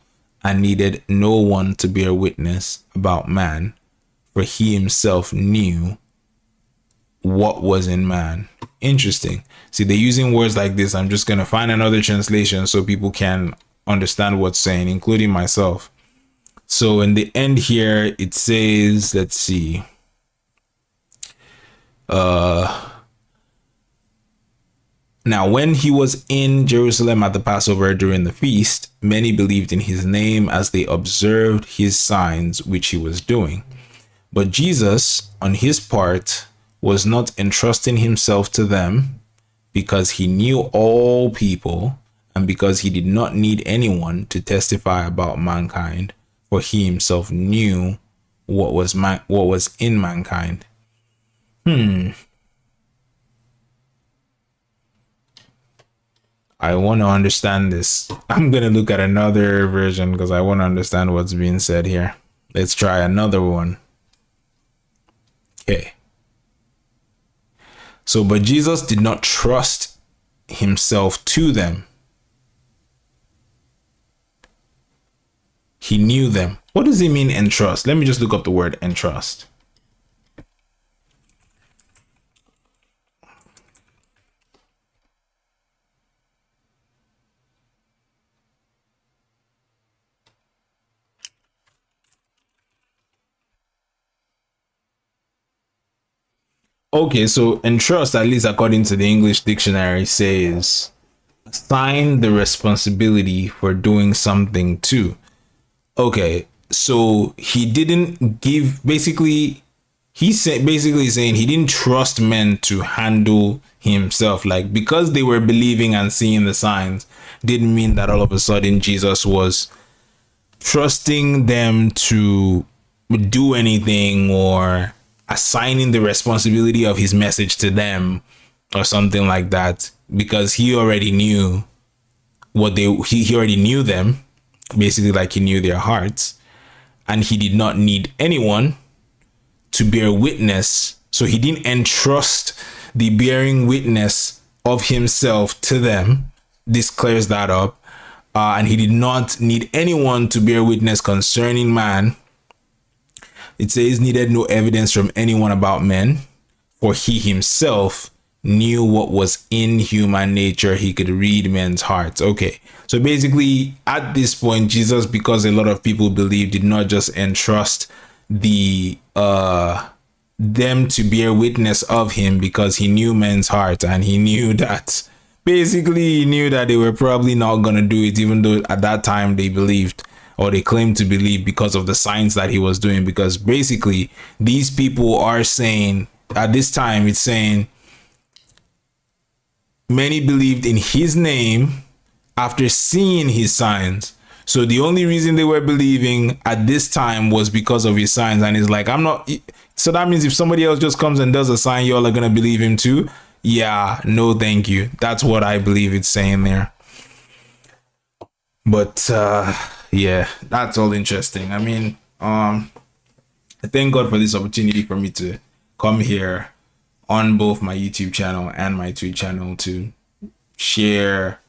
and needed no one to bear witness about man, for he himself knew what was in man. Interesting. See, they're using words like this. I'm just going to find another translation so people can understand what's saying, including myself. So in the end here, it says, let's see. Now, when he was in Jerusalem at the Passover during the feast, many believed in his name as they observed his signs which he was doing. But Jesus, on his part, was not entrusting himself to them, because he knew all people, and because he did not need anyone to testify about mankind, for he himself knew what was in mankind. I want to understand this. I'm going to look at another version because I want to understand what's being said here. Let's try another one. Okay. So, but Jesus did not trust himself to them. He knew them. What does he mean, entrust? Let me just look up the word entrust. Okay, so entrust, at least according to the English dictionary, says assign the responsibility for doing something to. Okay, so he didn't give, basically saying he didn't trust men to handle himself. Like, because they were believing and seeing the signs didn't mean that all of a sudden Jesus was trusting them to do anything, or assigning the responsibility of his message to them or something like that, because he already knew he already knew them, basically, like he knew their hearts, and he did not need anyone to bear witness. So he didn't entrust the bearing witness of himself to them. This clears that up. And he did not need anyone to bear witness concerning man. It says needed no evidence from anyone about men, for he himself knew what was in human nature. He could read men's hearts. Okay, so basically at this point, Jesus, because a lot of people believe, did not just entrust them to bear witness of him, because he knew men's hearts, and he knew that they were probably not gonna do it, even though at that time they believed, or they claim to believe, because of the signs that he was doing. Because basically these people are saying, at this time, it's saying many believed in his name after seeing his signs. So the only reason they were believing at this time was because of his signs. And he's like, I'm not. So that means if somebody else just comes and does a sign, y'all are going to believe him too. Yeah, no, thank you. That's what I believe it's saying there. But yeah, that's all interesting. I mean, I thank God for this opportunity for me to come here on both my YouTube channel and my Twitch channel to share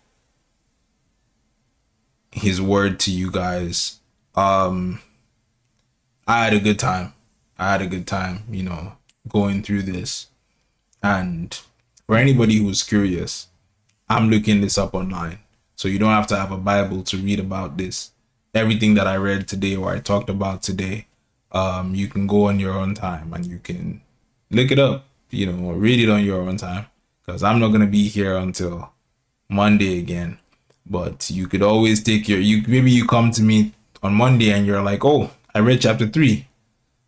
his word to you guys. I had a good time. You know, going through this. And for anybody who's curious, I'm looking this up online. So you don't have to have a Bible to read about this. Everything that I read today or I talked about today, you can go on your own time and you can look it up, you know, or read it on your own time. Because I'm not going to be here until Monday again. But you could always take maybe you come to me on Monday and you're like, oh, I read chapter 3.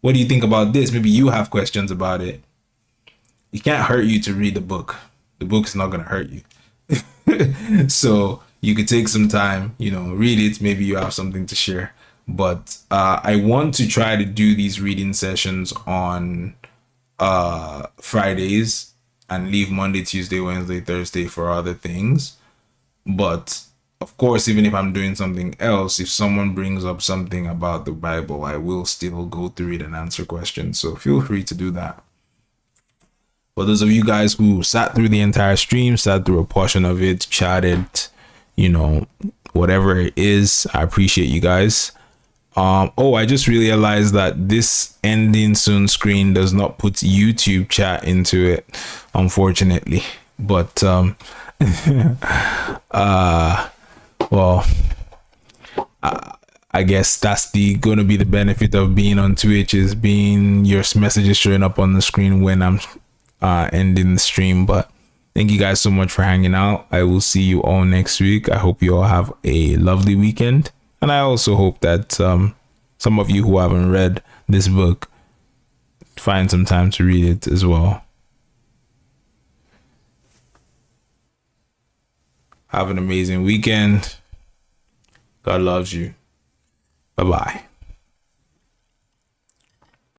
What do you think about this? Maybe you have questions about it. It can't hurt you to read the book. The book's not going to hurt you. So you could take some time, you know, read it. Maybe you have something to share. But I want to try to do these reading sessions on Fridays and leave Monday, Tuesday, Wednesday, Thursday for other things. But of course, even if I'm doing something else, if someone brings up something about the Bible, I will still go through it and answer questions. So feel free to do that. For those of you guys who sat through the entire stream, sat through a portion of it, chatted, you know, whatever it is, I appreciate you guys. Oh, I just realized that this ending soon screen does not put YouTube chat into it, unfortunately. But well, I guess that's gonna be the benefit of being on Twitch, is being your messages showing up on the screen when I'm ending the stream. But thank you guys so much for hanging out. I will see you all next week. I hope you all have a lovely weekend, and I also hope that some of you who haven't read this book find some time to read it as well. Have an amazing weekend. God loves you. Bye-bye.